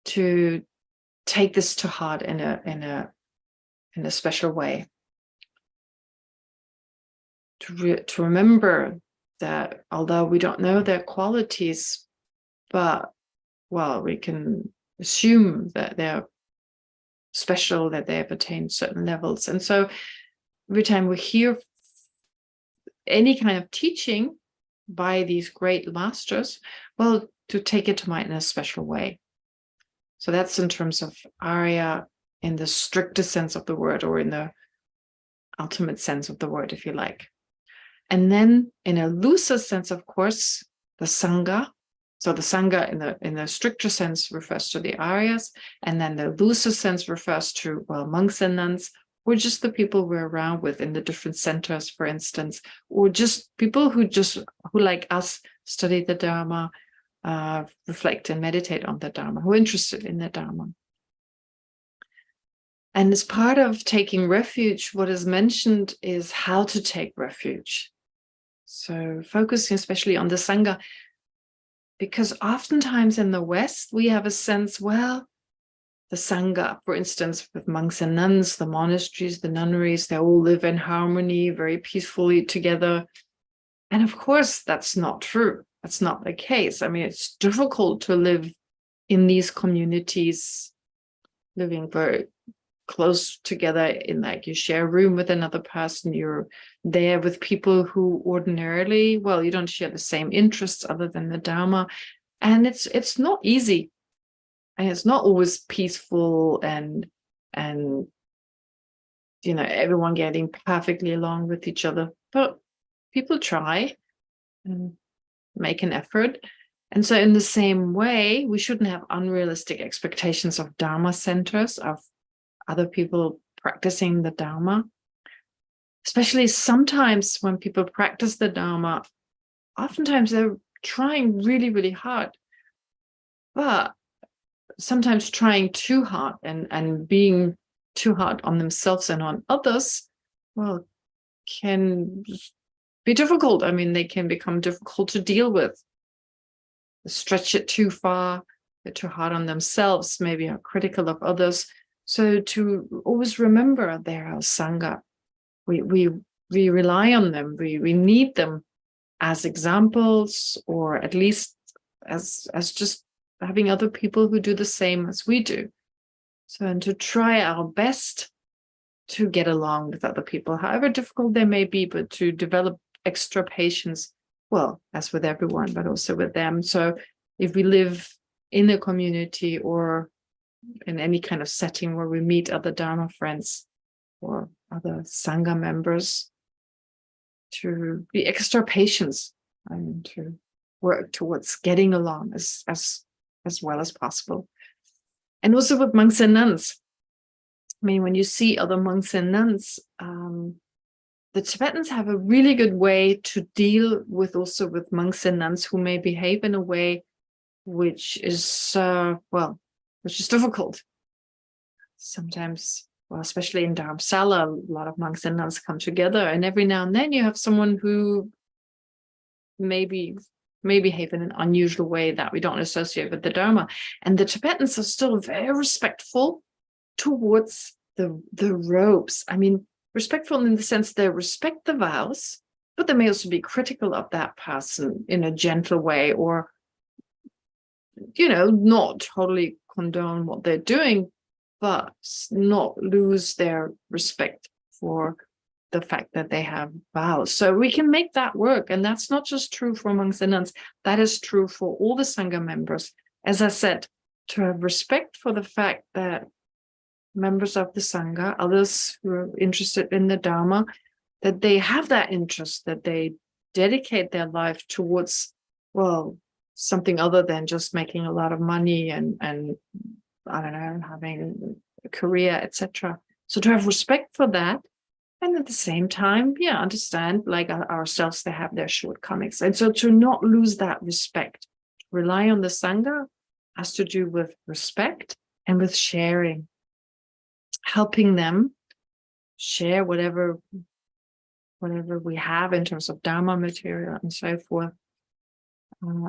to take this to heart in a special way. To remember that although we don't know their qualities, but well, we can assume that they're special, that they have attained certain levels. And so every time we hear any kind of teaching by these great masters, well, to take it to mind in a special way. So that's in terms of Arya in the strictest sense of the word, or in the ultimate sense of the word, if you like. And then in a looser sense, of course, the Sangha. So the Sangha in the stricter sense refers to the Aryas, and then the looser sense refers to, well, monks and nuns, or just the people we're around with in the different centers, for instance, or just people who like us study the Dharma, reflect and meditate on the Dharma, who are interested in the Dharma. And as part of taking refuge, what is mentioned is how to take refuge. So focusing especially on the Sangha, because oftentimes in the West, we have a sense, well, the Sangha, for instance, with monks and nuns, the monasteries, the nunneries, they all live in harmony, very peacefully together. And of course, that's not true. That's not the case. I mean, it's difficult to live in these communities, living very close together in, like, you share a room with another person, you're there with people who ordinarily, well, you don't share the same interests other than the Dharma. And it's not easy. And it's not always peaceful and everyone getting perfectly along with each other. But people try and make an effort. And so in the same way, we shouldn't have unrealistic expectations of Dharma centers, of other people practicing the Dharma. Especially sometimes when people practice the Dharma, oftentimes they're trying really, really hard. But sometimes trying too hard and being too hard on themselves and on others, well, can be difficult. I mean, they can become difficult to deal with. Stretch it too far, they're too hard on themselves, maybe are critical of others. So to always remember they're our Sangha. We rely on them. We need them as examples, or at least as just having other people who do the same as we do. So, and to try our best to get along with other people, however difficult they may be, but to develop extra patience, well, as with everyone, but also with them. So if we live in a community or in any kind of setting where we meet other Dharma friends or other Sangha members, to be extra patient and to work towards getting along as well as possible. And also with monks and nuns. I mean, when you see other monks and nuns, the Tibetans have a really good way to deal with monks and nuns who may behave in a way which is difficult. Sometimes, well, especially in Dharamsala, a lot of monks and nuns come together, and every now and then you have someone who may behave in an unusual way that we don't associate with the Dharma. And the Tibetans are still very respectful towards the robes. I mean, respectful in the sense they respect the vows, but they may also be critical of that person in a gentle way, or not totally condone what they're doing, but not lose their respect for the fact that they have vows. So we can make that work. And that's not just true for monks and nuns. That is true for all the Sangha members. As I said, to have respect for the fact that members of the Sangha, others who are interested in the Dharma, that they have that interest, that they dedicate their life towards, well, something other than just making a lot of money and I don't know, having a career, etc. So to have respect for that, and at the same time, understand, like ourselves, they have their shortcomings. And so to not lose that respect, rely on the Sangha has to do with respect and with sharing, helping them share whatever we have in terms of Dharma material and so forth.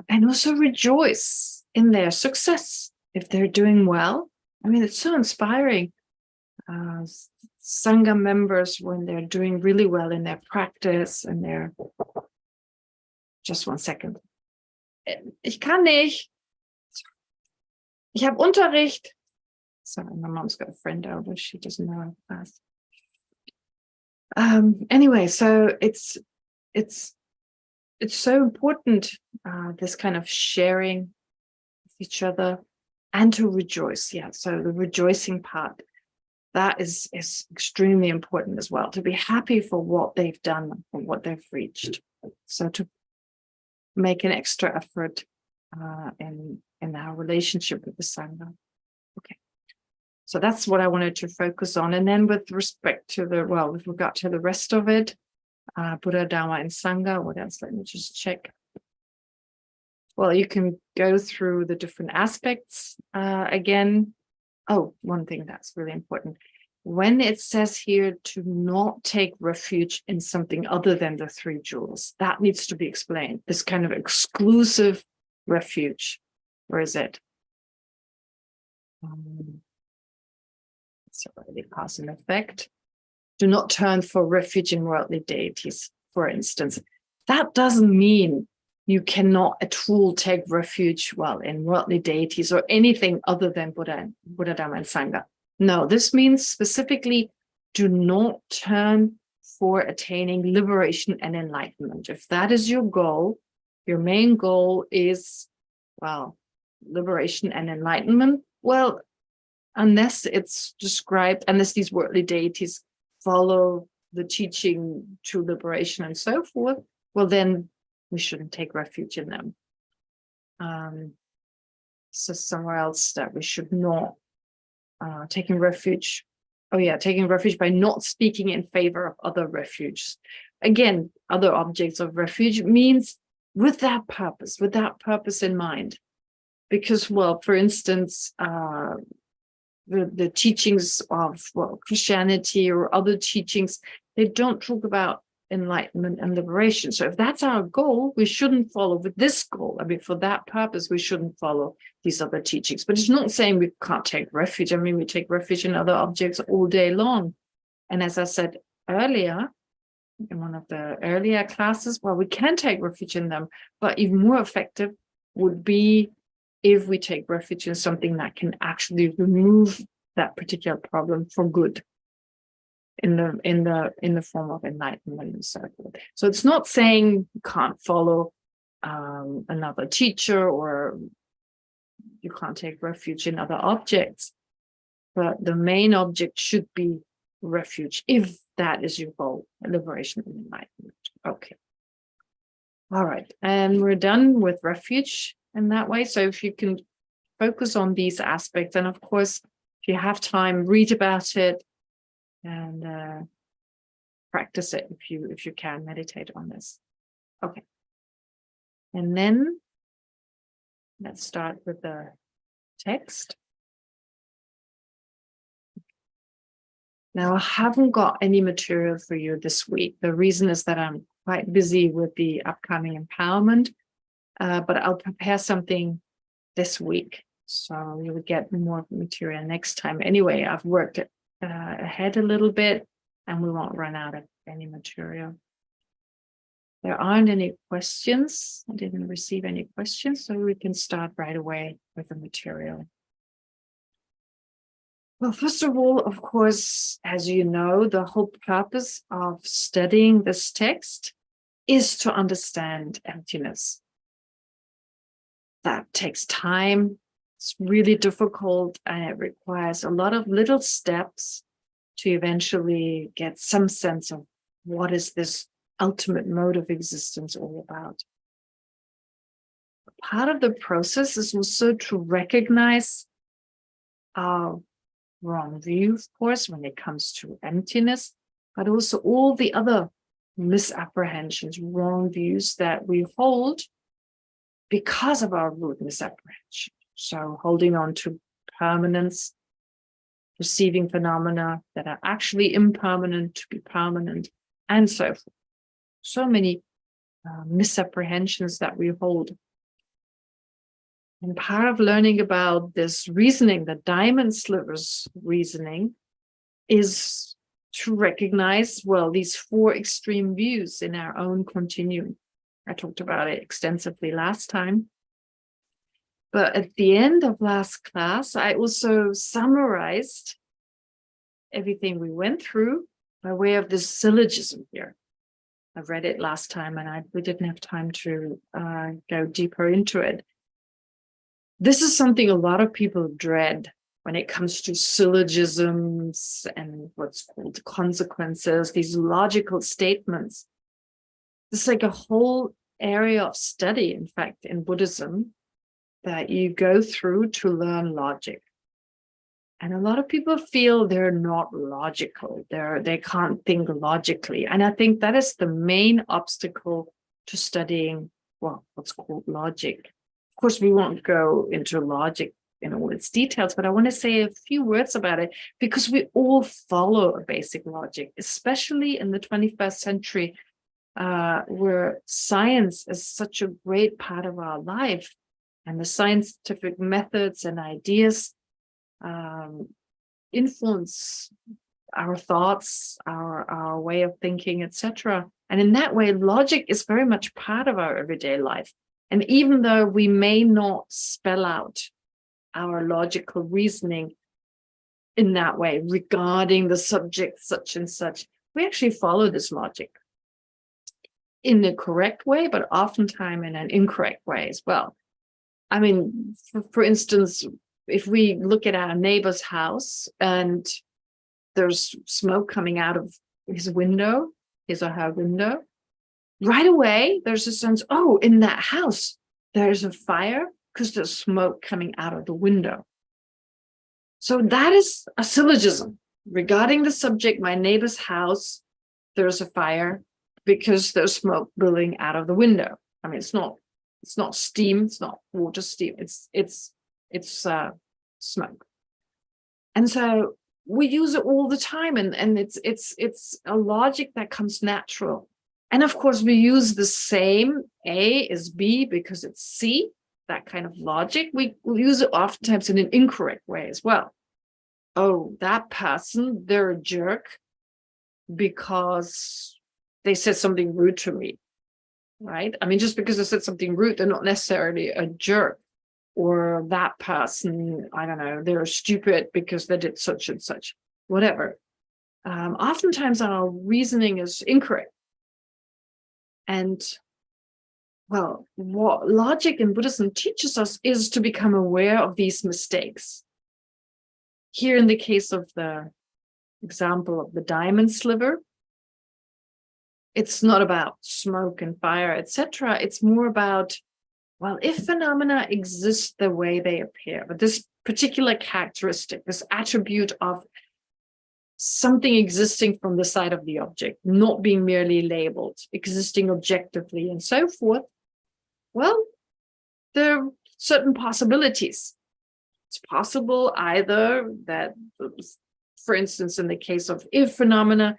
And also rejoice in their success, if they're doing well. I mean, it's so inspiring. Sangha members, when they're doing really well in their practice and they're, just 1 second. Ich kann nicht. Ich habe Unterricht. Sorry, my mom's got a friend over. She doesn't know how fast. Anyway, so it's so important, this kind of sharing with each other and to rejoice. Yeah, so the rejoicing part, that is extremely important as well, to be happy for what they've done, for what they've reached. So to make an extra effort in our relationship with the Sangha. Okay. So that's what I wanted to focus on. And then with respect to with regard to the rest of it, Buddha, Dharma, and Sangha, what else? Let me just check. Well, you can go through the different aspects again. Oh, one thing that's really important. When it says here to not take refuge in something other than the 3 jewels, that needs to be explained. This kind of exclusive refuge. Where is it? It's already cause and effect. Do not turn for refuge in worldly deities, for instance. That doesn't mean you cannot at all take refuge, in worldly deities or anything other than Buddha, Dharma, and Sangha. No, this means specifically do not turn for attaining liberation and enlightenment. If that is your goal, your main goal is, liberation and enlightenment, unless it's described, unless these worldly deities follow the teaching to liberation and so forth, then we shouldn't take refuge in them. So somewhere else that we should not taking refuge by not speaking in favor of other refuges. Again, other objects of refuge means with that purpose in mind. Because, for instance, the teachings of Christianity or other teachings, they don't talk about enlightenment and liberation. So if that's our goal, we shouldn't follow with this goal. I mean, for that purpose, we shouldn't follow these other teachings. But it's not saying we can't take refuge. I mean, we take refuge in other objects all day long. And as I said earlier, in one of the earlier classes, we can take refuge in them, but even more effective would be if we take refuge in something that can actually remove that particular problem for good, in the form of enlightenment and so forth. So it's not saying you can't follow another teacher or you can't take refuge in other objects, but the main object should be refuge, if that is your goal, liberation and enlightenment. Okay. All right, and we're done with refuge in that way. So if you can focus on these aspects, and of course, if you have time, read about it and practice it if you can, meditate on this. Okay. And then let's start with the text. Now, I haven't got any material for you this week. The reason is that I'm quite busy with the upcoming empowerment, but I'll prepare something this week. So you will get more material next time. Anyway, I've worked it ahead a little bit and we won't run out of any material. There aren't any questions. I didn't receive any questions, so we can start right away with the material. Well, first of all, of course, as you know, the whole purpose of studying this text is to understand emptiness. That takes time. It's really difficult, and it requires a lot of little steps to eventually get some sense of what is this ultimate mode of existence all about. Part of the process is also to recognize our wrong view, of course, when it comes to emptiness, but also all the other misapprehensions, wrong views that we hold because of our root misapprehension. So holding on to permanence, perceiving phenomena that are actually impermanent to be permanent, and so forth. So many misapprehensions that we hold. And part of learning about this reasoning, the diamond slivers reasoning, is to recognize, well, these four extreme views in our own continuum. I talked about it extensively last time. But at the end of last class, I also summarized everything we went through by way of this syllogism here. I read it last time and we didn't have time to go deeper into it. This is something a lot of people dread when it comes to syllogisms and what's called consequences, these logical statements. It's like a whole area of study, in fact, in Buddhism, that you go through to learn logic. And a lot of people feel they're not logical. They can't think logically. And I think that is the main obstacle to studying, well, what's called logic. Of course, we won't go into logic in all its details, but I want to say a few words about it because we all follow a basic logic, especially in the 21st century, where science is such a great part of our life, and the scientific methods and ideas influence our thoughts, our way of thinking, etc. And in that way, logic is very much part of our everyday life. And even though we may not spell out our logical reasoning in that way regarding the subject such and such, we actually follow this logic in the correct way, but oftentimes in an incorrect way as well. I mean, for instance, if we look at our neighbor's house and there's smoke coming out of his window, his or her window, right away, there's a sense, oh, in that house, there's a fire because there's smoke coming out of the window. So that is a syllogism. Regarding the subject, my neighbor's house, there's a fire because there's smoke billowing out of the window. I mean, it's not steam, it's not water steam, it's smoke. And so we use it all the time, and it's a logic that comes natural. And of course, we use the same A is B because it's C, that kind of logic. We use it oftentimes in an incorrect way as well. Oh, that person, they're a jerk because they said something rude to me, right? I mean, just because they said something rude, they're not necessarily a jerk. Or that person, I don't know, they're stupid because they did such and such, whatever. Oftentimes our reasoning is incorrect. And, well, what logic in Buddhism teaches us is to become aware of these mistakes. Here in the case of the example of the diamond sliver, it's not about smoke and fire, etc. It's more about, well, if phenomena exist the way they appear, but this particular characteristic, this attribute of something existing from the side of the object, not being merely labeled, existing objectively and so forth, well, there are certain possibilities. It's possible either that, for instance, in the case of if phenomena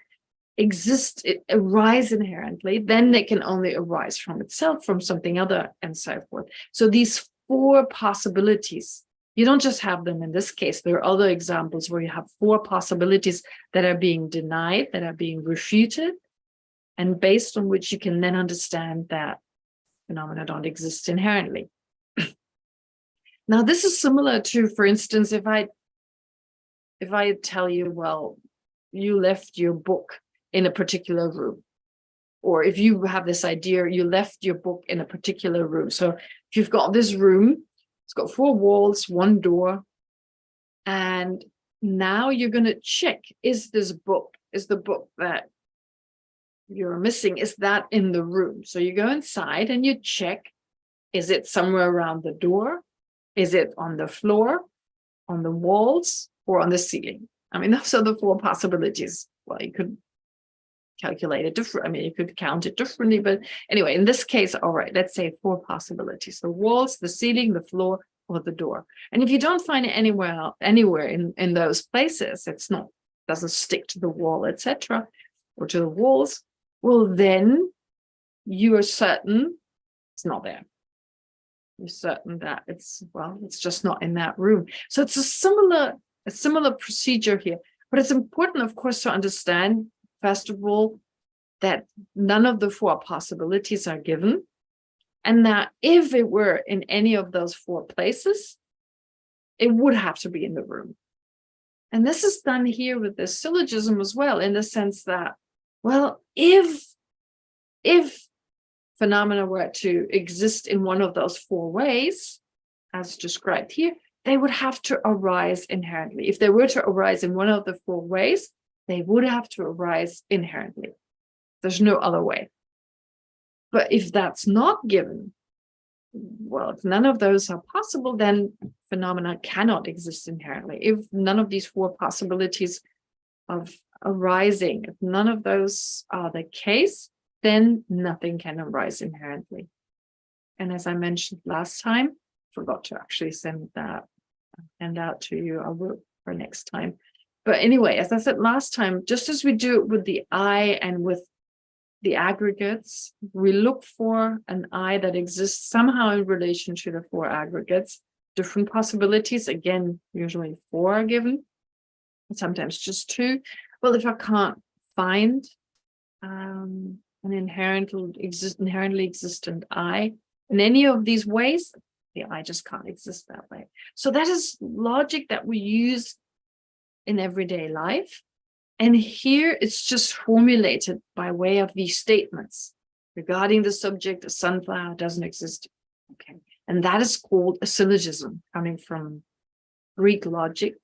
exist, arise inherently, then they can only arise from itself, from something other, and so forth. So these four possibilities, you don't just have them in this case. There are other examples where you have four possibilities that are being denied, that are being refuted, and based on which you can then understand that phenomena don't exist inherently. Now, this is similar to, for instance, if I tell you, well, you left your book in a particular room, or if you have this idea, you left your book in a particular room. So if you've got this room, it's got four walls, one door, and now you're going to check, is the book that you're missing, is that in the room? So you go inside and you check, is it somewhere around the door? Is it on the floor, on the walls, or on the ceiling? I mean, those are the four possibilities. Well, you could calculate it different. I mean, you could count it differently, but anyway, in this case, all right, let's say four possibilities: the walls, the ceiling, the floor, or the door. And if you don't find it anywhere in those places, doesn't stick to the wall, etc., or to the walls, well, then you are certain it's not there. You're certain that it's just not in that room. So it's a similar procedure here. But it's important, of course, to understand, first of all, that none of the four possibilities are given, and that if it were in any of those four places, it would have to be in the room. And this is done here with this syllogism as well, in the sense that, well, if phenomena were to exist in one of those four ways, as described here, they would have to arise inherently. If they were to arise in one of the four ways, they would have to arise inherently. There's no other way. But if that's not given, well, if none of those are possible, then phenomena cannot exist inherently. If none of these four possibilities of arising, if none of those are the case, then nothing can arise inherently. And as I mentioned last time, forgot to actually send that handout to you. I will for next time. But anyway, as I said last time, just as we do it with the I and with the aggregates, we look for an I that exists somehow in relation to the four aggregates. Different possibilities, again, usually four are given, sometimes just two. Well, if I can't find an inherently existent I in any of these ways, the I just can't exist that way. So that is logic that we use in everyday life. And here it's just formulated by way of these statements. Regarding the subject, a sunflower doesn't exist. Okay. And that is called a syllogism, coming from Greek logic,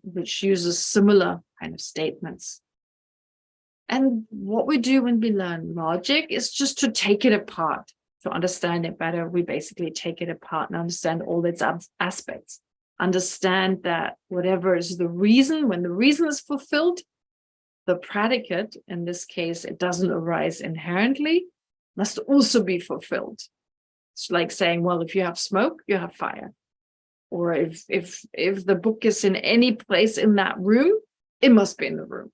which uses similar kind of statements. And what we do when we learn logic is just to take it apart. To understand it better, we basically take it apart and understand all its aspects. Understand that whatever is the reason, when the reason is fulfilled, the predicate, in this case, it doesn't arise inherently, must also be fulfilled. It's like saying, well, if you have smoke, you have fire. Or if the book is in any place in that room, it must be in the room.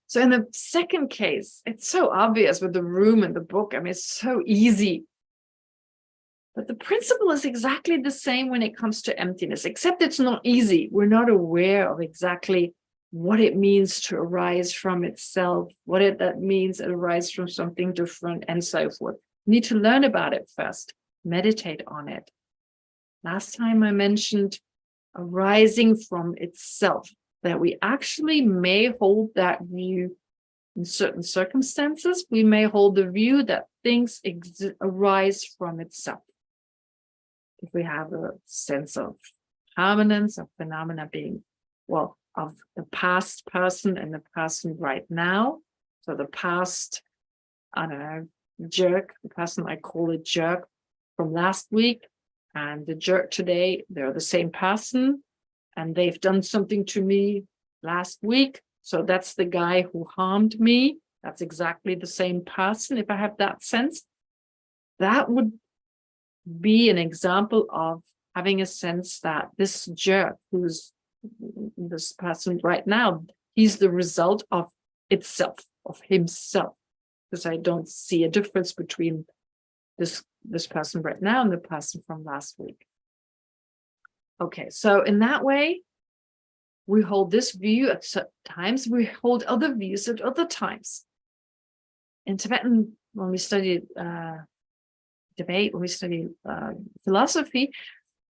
So in the second case, it's so obvious with the room and the book. I mean, it's so easy. But the principle is exactly the same when it comes to emptiness, except it's not easy. We're not aware of exactly what it means to arise from itself, that means to arise from something different, and so forth. We need to learn about it first, meditate on it. Last time I mentioned arising from itself, that we actually may hold that view in certain circumstances. We may hold the view that things arise from itself. If we have a sense of permanence, of phenomena being, well, of the past person and the person right now. So the past, I don't know, jerk, the person I call a jerk from last week, and the jerk today, they're the same person, and they've done something to me last week. So that's the guy who harmed me. That's exactly the same person. If I have that sense, that would be an example of having a sense that this jerk, who's this person right now, he's the result of itself, of himself, because I don't see a difference between this person right now and the person from last week. Okay, so in that way, we hold this view at certain times, we hold other views at other times. In Tibetan, when we studied debate, when we study philosophy,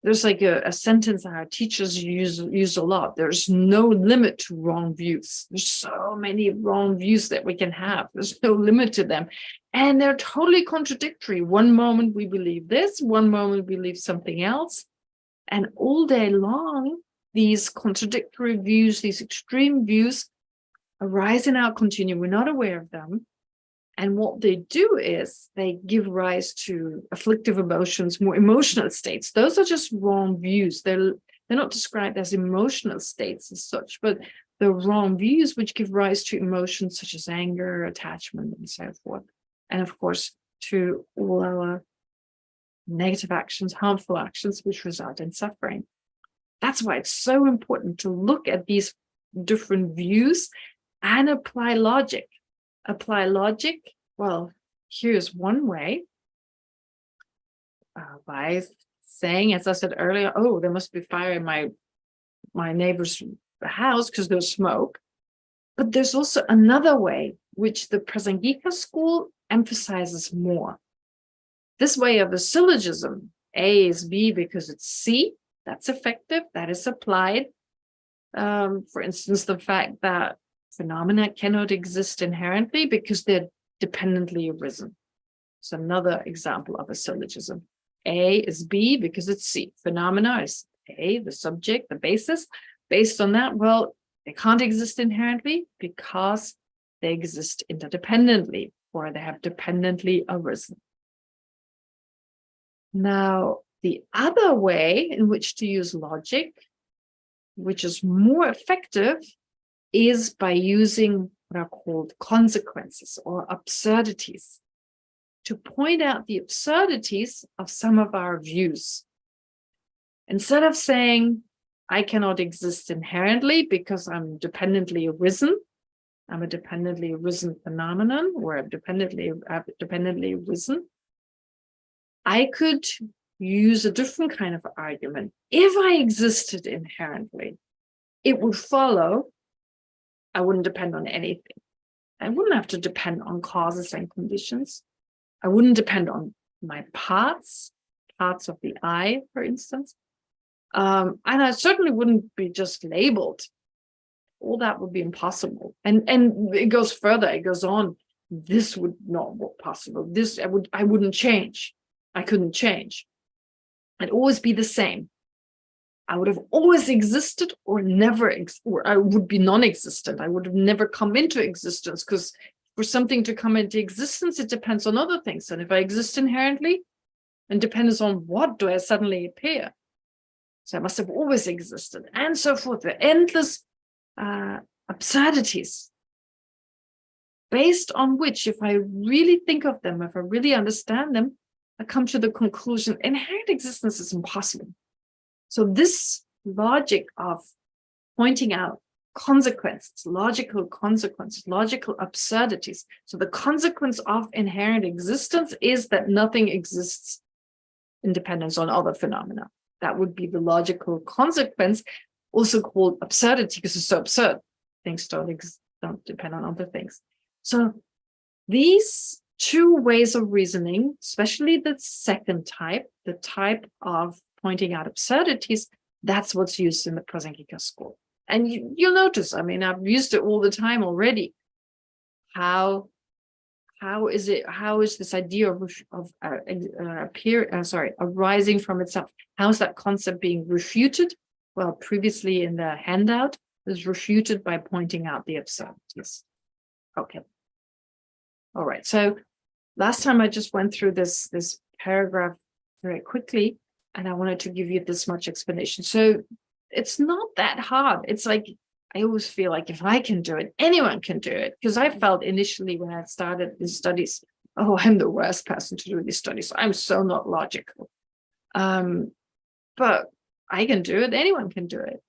there's like a sentence that our teachers use a lot. There's no limit to wrong views. There's so many wrong views that we can have. There's no limit to them. And they're totally contradictory. One moment we believe this, one moment we believe something else. And all day long, these contradictory views, these extreme views arise in our continuum. We're not aware of them. And what they do is they give rise to afflictive emotions, more emotional states. Those are just wrong views. They're not described as emotional states as such, but the wrong views which give rise to emotions such as anger, attachment, and so forth. And of course, to all our negative actions, harmful actions, which result in suffering. That's why it's so important to look at these different views and apply logic. Apply logic, well, here's one way. by saying, as I said earlier, oh, there must be fire in my neighbor's house because there's smoke. But there's also another way, which the Prasangika school emphasizes more. This way of the syllogism, A is B because it's C, that's effective, that is applied. For instance, the fact that phenomena cannot exist inherently because they're dependently arisen. It's another example of a syllogism. A is B because it's C. Phenomena is A, the subject, the basis. Based on that, well, they can't exist inherently because they exist interdependently, or they have dependently arisen. Now, the other way in which to use logic, which is more effective, is by using what are called consequences or absurdities to point out the absurdities of some of our views. Instead of saying, I cannot exist inherently because I'm dependently arisen, I'm a dependently arisen phenomenon, or I'm dependently arisen, I could use a different kind of argument. If I existed inherently, it would follow I wouldn't depend on anything. I wouldn't have to depend on causes and conditions. I wouldn't depend on my parts of the I, for instance. And I certainly wouldn't be just labeled. All that would be impossible. And it goes further, it goes on. This would not be possible. This I wouldn't change. I couldn't change. I'd always be the same. I would have always existed or never, or I would be non-existent. I would have never come into existence, because for something to come into existence, it depends on other things. And if I exist inherently, and depends on what do I suddenly appear? So I must have always existed, and so forth. The endless absurdities based on which, if I really think of them, if I really understand them, I come to the conclusion inherent existence is impossible. So this logic of pointing out consequences, logical absurdities. So the consequence of inherent existence is that nothing exists in dependence on other phenomena. That would be the logical consequence, also called absurdity, because it's so absurd. Things don't depend on other things. So these two ways of reasoning, especially the second type, the type of pointing out absurdities, that's what's used in the Prasangika school. And you'll notice, I mean, I've used it all the time already. How is this idea of arising from itself? How's that concept being refuted? Well, previously in the handout, it was refuted by pointing out the absurdities. Okay. All right. So last time I just went through this paragraph very quickly, and I wanted to give you this much explanation. So it's not that hard. It's like, I always feel like if I can do it, anyone can do it. Because I felt initially when I started these studies, oh, I'm the worst person to do these studies. I'm so not logical. But I can do it. Anyone can do it.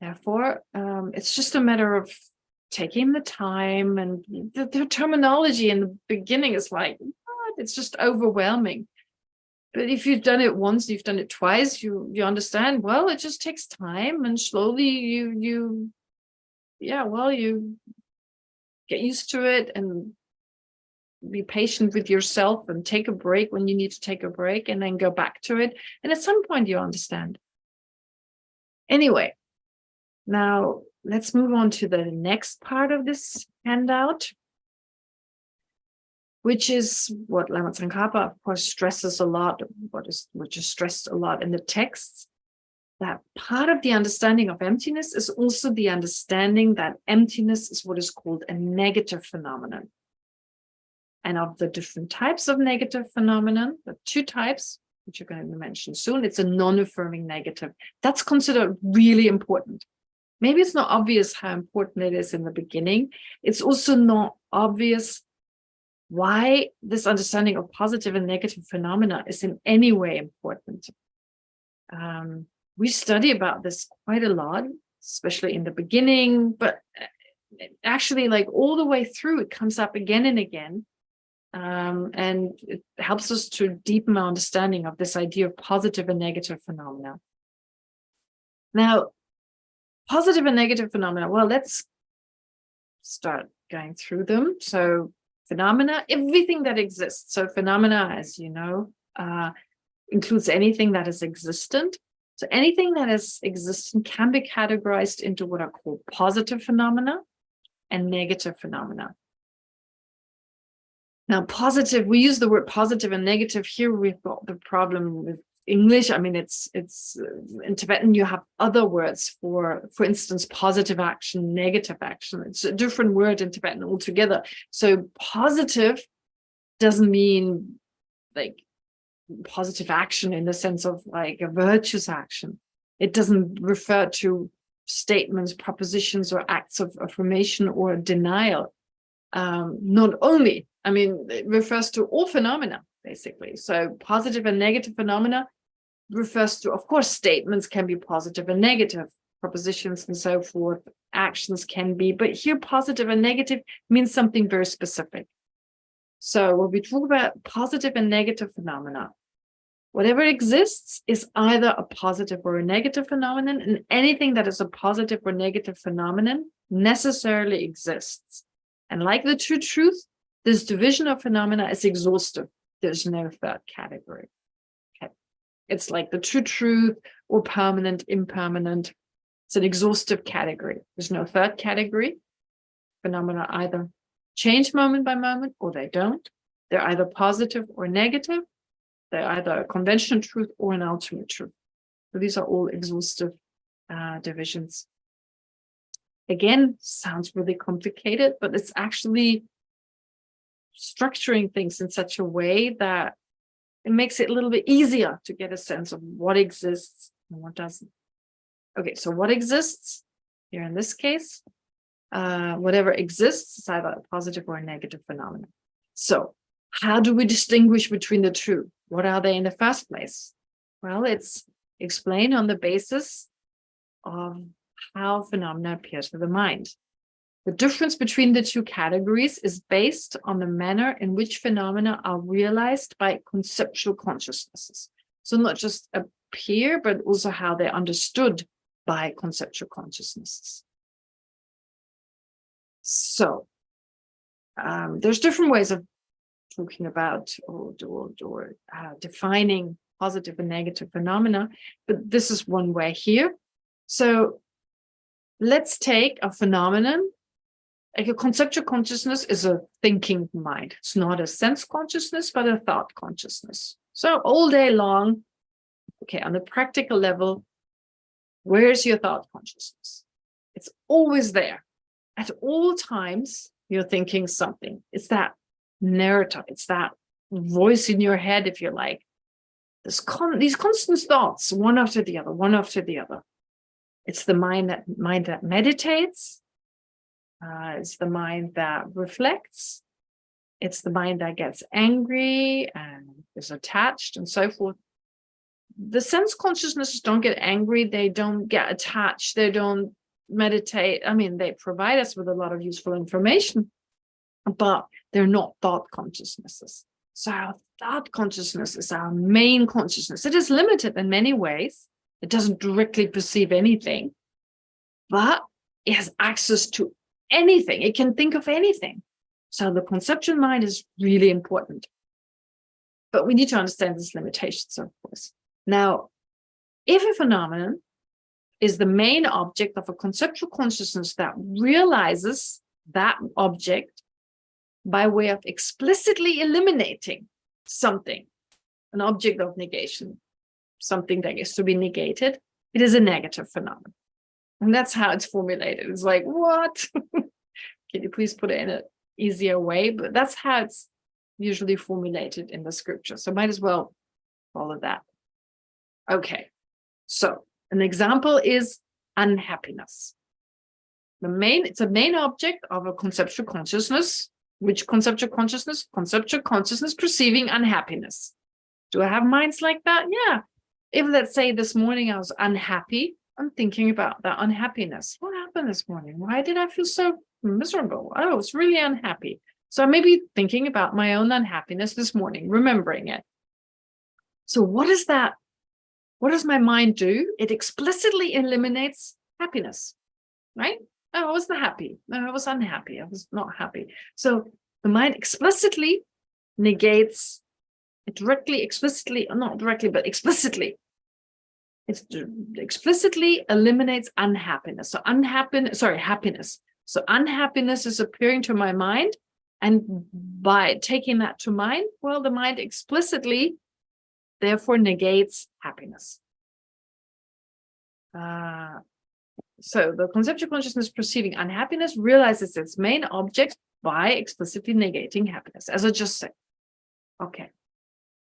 Therefore, it's just a matter of taking the time, and the terminology in the beginning is like, what? It's just overwhelming. But if you've done it once, you've done it twice, you understand, well, it just takes time, and slowly you get used to it, and be patient with yourself, and take a break when you need to take a break, and then go back to it. And at some point you understand. Anyway, now let's move on to the next part of this handout, which is what Lama Tsongkhapa, of course, stresses a lot, which is stressed a lot in the texts, that part of the understanding of emptiness is also the understanding that emptiness is what is called a negative phenomenon. And of the different types of negative phenomenon, the two types, which you're going to mention soon, it's a non-affirming negative. That's considered really important. Maybe it's not obvious how important it is in the beginning. It's also not obvious why this understanding of positive and negative phenomena is in any way important. We study about this quite a lot, especially in the beginning, but actually, like all the way through, it comes up again and again. And it helps us to deepen our understanding of this idea of positive and negative phenomena. Now, positive and negative phenomena, well, let's start going through them. So phenomena, everything that exists. So phenomena, as you know, includes anything that is existent. So anything that is existent can be categorized into what are called positive phenomena and negative phenomena. Now, positive, we use the word positive and negative. Here we've got the problem with English. I mean, it's in Tibetan, you have other words for instance, positive action, negative action. It's a different word in Tibetan altogether. So positive doesn't mean like positive action in the sense of like a virtuous action. It doesn't refer to statements, propositions, or acts of affirmation or denial. Not only, I mean, it refers to all phenomena, basically. So positive and negative phenomena refers to, of course, statements can be positive and negative, propositions and so forth, actions can be, but here positive and negative means something very specific. So when we talk about positive and negative phenomena, whatever exists is either a positive or a negative phenomenon, and anything that is a positive or negative phenomenon necessarily exists. And like the true truth, this division of phenomena is exhaustive. There's no third category. Okay. It's like the true truth or permanent, impermanent. It's an exhaustive category. There's no third category. Phenomena either change moment by moment or they don't. They're either positive or negative. They're either a conventional truth or an ultimate truth. So these are all exhaustive divisions. Again, sounds really complicated, but it's actually structuring things in such a way that it makes it a little bit easier to get a sense of what exists and what doesn't. Okay, so what exists here in this case, whatever exists is either a positive or a negative phenomenon. So how do we distinguish between the two? What are they in the first place? Well, it's explained on the basis of how phenomena appears for the mind. The difference between the two categories is based on the manner in which phenomena are realized by conceptual consciousnesses. So not just appear, but also how they're understood by conceptual consciousnesses. So there's different ways of talking about or defining positive and negative phenomena, but this is one way here. So let's take a phenomenon. Like a conceptual consciousness is a thinking mind. It's not a sense consciousness, but a thought consciousness. So all day long, okay, on the practical level, where's your thought consciousness? It's always there. At all times, you're thinking something. It's that narrative. It's that voice in your head, if you like. These constant thoughts, one after the other, one after the other. It's the mind that meditates. It's the mind that reflects. It's the mind that gets angry and is attached and so forth. The sense consciousnesses don't get angry. They don't get attached. They don't meditate. I mean, they provide us with a lot of useful information, but they're not thought consciousnesses. So our thought consciousness is our main consciousness. It is limited in many ways. It doesn't directly perceive anything, but it has access to anything. It can think of anything. So the conceptual mind is really important. But we need to understand its limitations, of course. Now, if a phenomenon is the main object of a conceptual consciousness that realizes that object by way of explicitly eliminating something, an object of negation, something that is to be negated, it is a negative phenomenon. And that's how it's formulated. It's like, what? Can you please put it in an easier way? But that's how it's usually formulated in the scripture. So might as well follow that. Okay, so an example is unhappiness. It's a main object of a conceptual consciousness. Which conceptual consciousness? Conceptual consciousness perceiving unhappiness. Do I have minds like that? Yeah. If, let's say, this morning I was unhappy, I'm thinking about that unhappiness. What happened this morning? Why did I feel so miserable? I was really unhappy. So I may be thinking about my own unhappiness this morning, remembering it. So what is that? What does my mind do? It explicitly eliminates happiness, right? Oh, I wasn't happy. No, I was unhappy. I was not happy. So the mind explicitly negates, directly, explicitly, not directly, but explicitly. It explicitly eliminates unhappiness. So happiness. So unhappiness is appearing to my mind. And by taking that to mind, well, the mind explicitly, therefore, negates happiness. So the conceptual consciousness perceiving unhappiness realizes its main object by explicitly negating happiness, as I just said. Okay.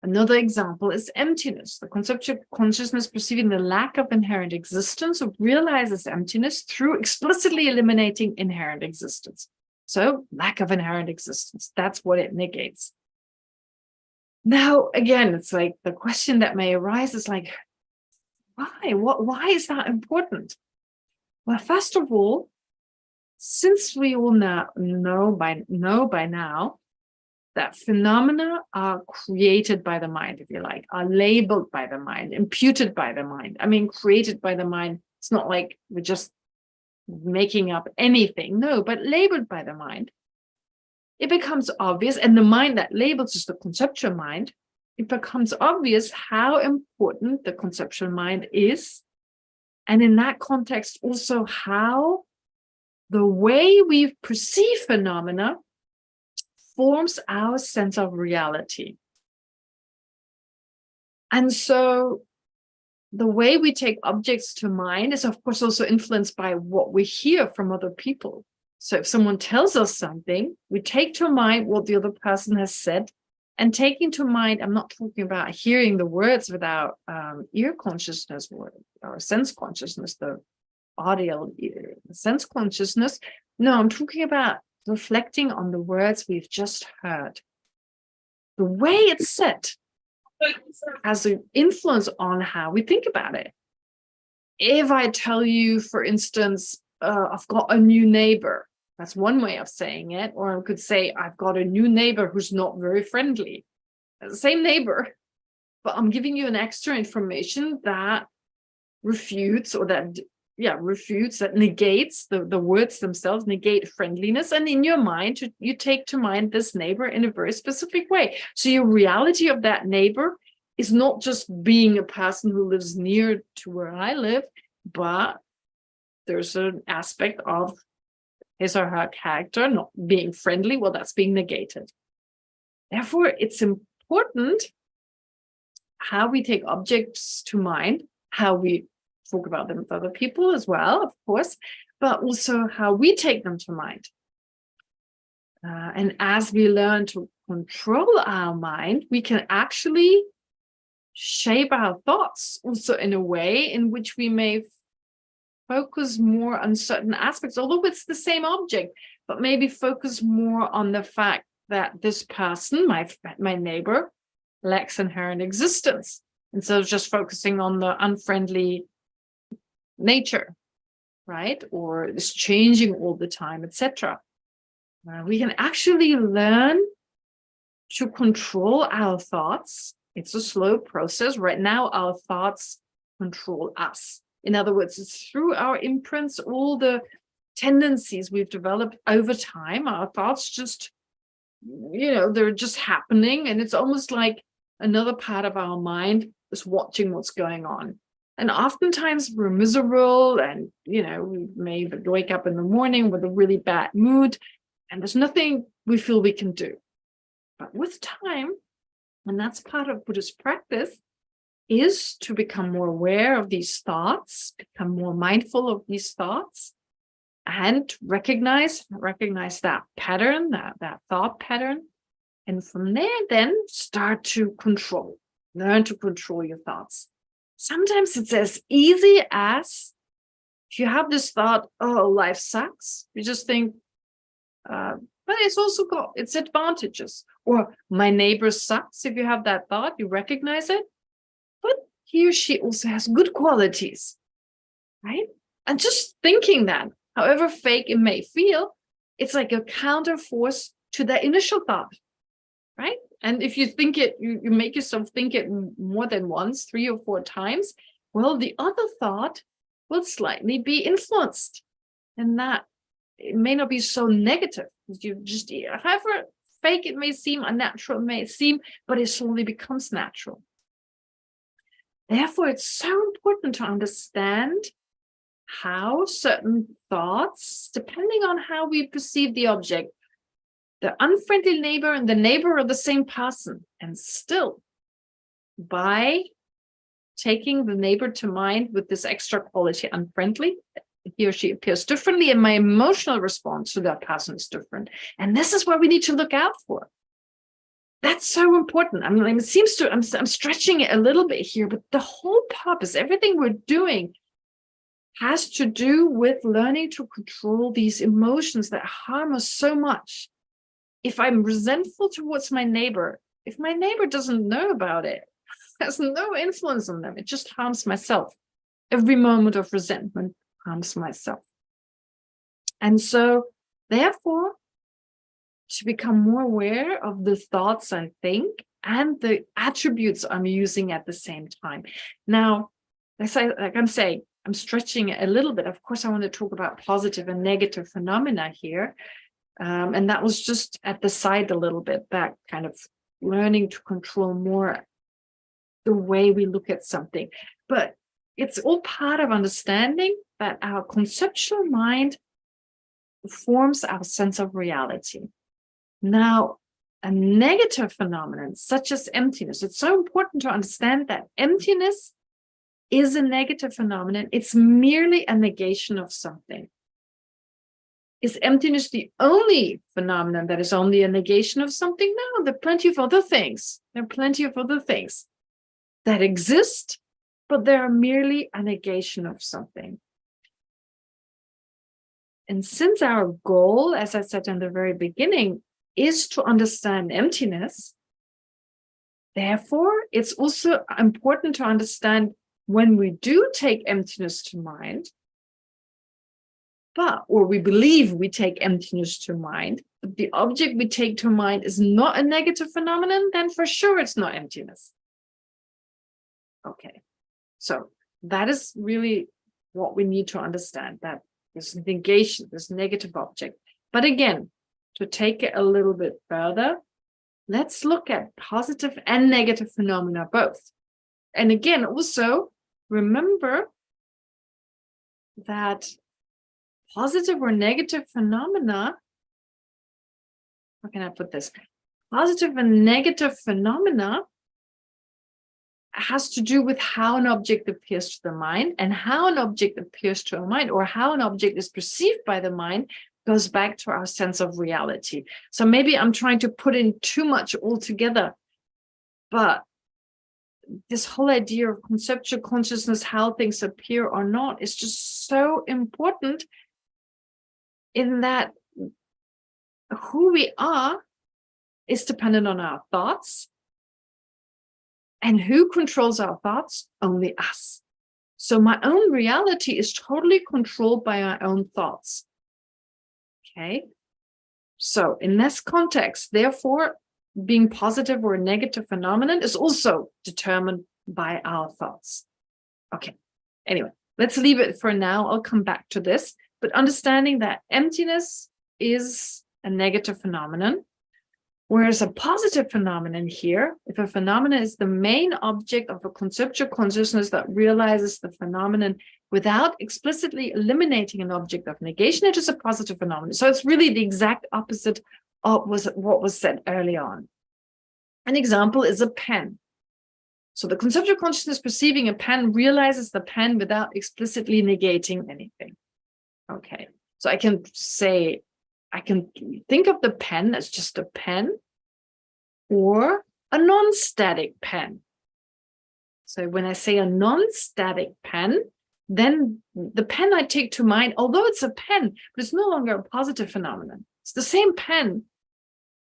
Another example is emptiness. The conceptual consciousness perceiving the lack of inherent existence realizes emptiness through explicitly eliminating inherent existence. So lack of inherent existence, that's what it negates. Now, again, it's like the question that may arise is like, why? Why is that important? Well, first of all, since we all know by now that phenomena are created by the mind, if you like, are labeled by the mind, imputed by the mind. I mean, created by the mind. It's not like we're just making up anything. No, but labeled by the mind. It becomes obvious, and the mind that labels is the conceptual mind. It becomes obvious how important the conceptual mind is. And in that context, also how the way we perceive phenomena forms our sense of reality. And so the way we take objects to mind is, of course, also influenced by what we hear from other people. So if someone tells us something, we take to mind what the other person has said. And taking to mind, I'm not talking about hearing the words without ear consciousness or sense consciousness, the audio sense consciousness. No, I'm talking about reflecting on the words we've just heard. The way it's said has an influence on how we think about it. If I tell you, for instance, I've got a new neighbor, that's one way of saying it. Or I could say, I've got a new neighbor who's not very friendly. The same neighbor, but I'm giving you an extra information that refutes, that negates the words themselves, negate friendliness. And in your mind, you take to mind this neighbor in a very specific way. So your reality of that neighbor is not just being a person who lives near to where I live, but there's an aspect of his or her character not being friendly. Well, that's being negated. Therefore, it's important how we take objects to mind, how we talk about them with other people as well, of course, but also how we take them to mind. And as we learn to control our mind, we can actually shape our thoughts also in a way in which we may focus more on certain aspects, although it's the same object, but maybe focus more on the fact that this person, my neighbor, lacks inherent existence, instead of just focusing on the unfriendly nature, right? Or is changing all the time, etc. We can actually learn to control our thoughts. It's a slow process. Right now, our thoughts control us. In other words, it's through our imprints, all the tendencies we've developed over time. Our thoughts just, they're just happening. And it's almost like another part of our mind is watching what's going on. And oftentimes we're miserable and, we may wake up in the morning with a really bad mood and there's nothing we feel we can do. But with time, and that's part of Buddhist practice, is to become more aware of these thoughts, become more mindful of these thoughts, and recognize that pattern, that thought pattern. And from there, then start to learn to control your thoughts. Sometimes it's as easy as if you have this thought, oh, life sucks. You just think, but it's also got its advantages. Or my neighbor sucks. If you have that thought, you recognize it. But he or she also has good qualities, right? And just thinking that, however fake it may feel, it's like a counter force to that initial thought, right? And if you think it, you make yourself think it more than once, 3 or 4 times, well, the other thought will slightly be influenced. And that it may not be so negative. You just, however fake it may seem, unnatural it may seem, but it slowly becomes natural. Therefore, it's so important to understand how certain thoughts, depending on how we perceive the object, the unfriendly neighbor and the neighbor are the same person. And still, by taking the neighbor to mind with this extra quality, unfriendly, he or she appears differently, and my emotional response to that person is different. And this is what we need to look out for. That's so important. I mean, it seems to, I'm stretching it a little bit here, but the whole purpose, everything we're doing has to do with learning to control these emotions that harm us so much. If I'm resentful towards my neighbor, if my neighbor doesn't know about it, has no influence on them, it just harms myself. Every moment of resentment harms myself. And so, therefore, to become more aware of the thoughts I think and the attributes I'm using at the same time. Now, like I'm saying, I'm stretching it a little bit. Of course, I want to talk about positive and negative phenomena here. And that was just at the side a little bit, that kind of learning to control more the way we look at something. But it's all part of understanding that our conceptual mind forms our sense of reality. Now, a negative phenomenon, such as emptiness, it's so important to understand that emptiness is a negative phenomenon. It's merely a negation of something. Is emptiness the only phenomenon that is only a negation of something? No, there are plenty of other things. There are plenty of other things that exist, but they are merely a negation of something. And since our goal, as I said in the very beginning, is to understand emptiness, therefore, it's also important to understand when we do take emptiness to mind, or we believe we take emptiness to mind, but the object we take to mind is not a negative phenomenon, then for sure it's not emptiness. Okay, so that is really what we need to understand, that this negation, this negative object. But again, to take it a little bit further, let's look at positive and negative phenomena both. And again, also remember that positive or negative phenomena, how can I put this? Positive and negative phenomena has to do with how an object appears to the mind, and how an object appears to a mind, or how an object is perceived by the mind, goes back to our sense of reality. So maybe I'm trying to put in too much altogether, but this whole idea of conceptual consciousness, how things appear or not, is just so important, in that who we are is dependent on our thoughts. And who controls our thoughts? Only us. So my own reality is totally controlled by our own thoughts. Okay. So in this context, therefore, being positive or a negative phenomenon is also determined by our thoughts. Okay. Anyway, let's leave it for now. I'll come back to this. But understanding that emptiness is a negative phenomenon, whereas a positive phenomenon here, if a phenomenon is the main object of a conceptual consciousness that realizes the phenomenon without explicitly eliminating an object of negation, it is a positive phenomenon. So it's really the exact opposite of what was said early on. An example is a pen. So the conceptual consciousness perceiving a pen realizes the pen without explicitly negating anything. Okay, so I can think of the pen as just a pen or a non-static pen. So when I say a non-static pen, then the pen I take to mind, although it's a pen, but it's no longer a positive phenomenon. It's the same pen,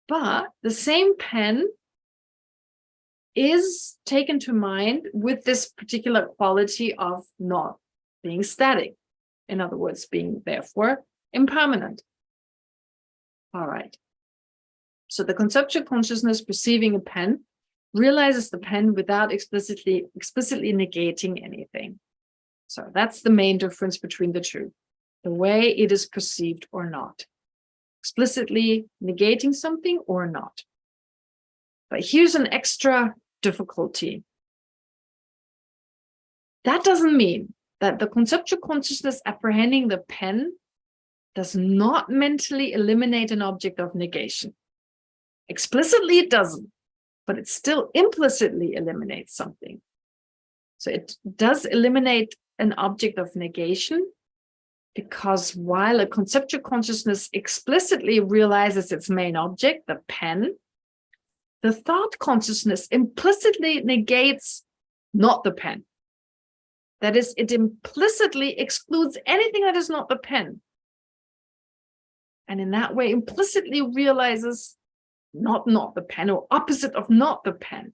but the same pen is taken to mind with this particular quality of not being static. In other words, being therefore impermanent. All right. So the conceptual consciousness perceiving a pen realizes the pen without explicitly negating anything. So that's the main difference between the two, the way it is perceived or not, explicitly negating something or not. But here's an extra difficulty. That doesn't mean that the conceptual consciousness apprehending the pen does not mentally eliminate an object of negation. Explicitly, it doesn't, but it still implicitly eliminates something. So it does eliminate an object of negation, because while a conceptual consciousness explicitly realizes its main object, the pen, the thought consciousness implicitly negates not the pen. That is, it implicitly excludes anything that is not the pen. And in that way, implicitly realizes not the pen, or opposite of not the pen.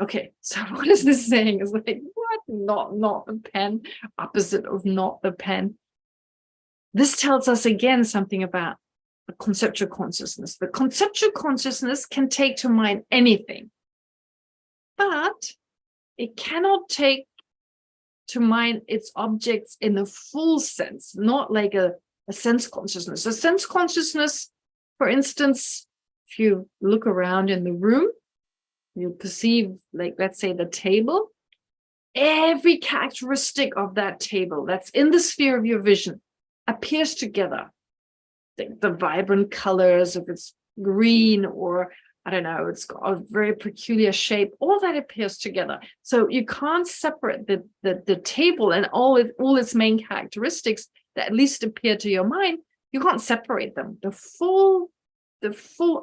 Okay, so what is this saying? It's like, what? Not the pen, opposite of not the pen. This tells us again something about the conceptual consciousness. The conceptual consciousness can take to mind anything, but it cannot take to mind its objects in a full sense, not like a sense consciousness. A sense consciousness, for instance, if you look around in the room, you perceive, like, let's say, the table. Every characteristic of that table that's in the sphere of your vision appears together. The vibrant colors, if it's green or, I don't know, it's got a very peculiar shape, all that appears together. So you can't separate the table and all its main characteristics that at least appear to your mind. You can't separate them. The full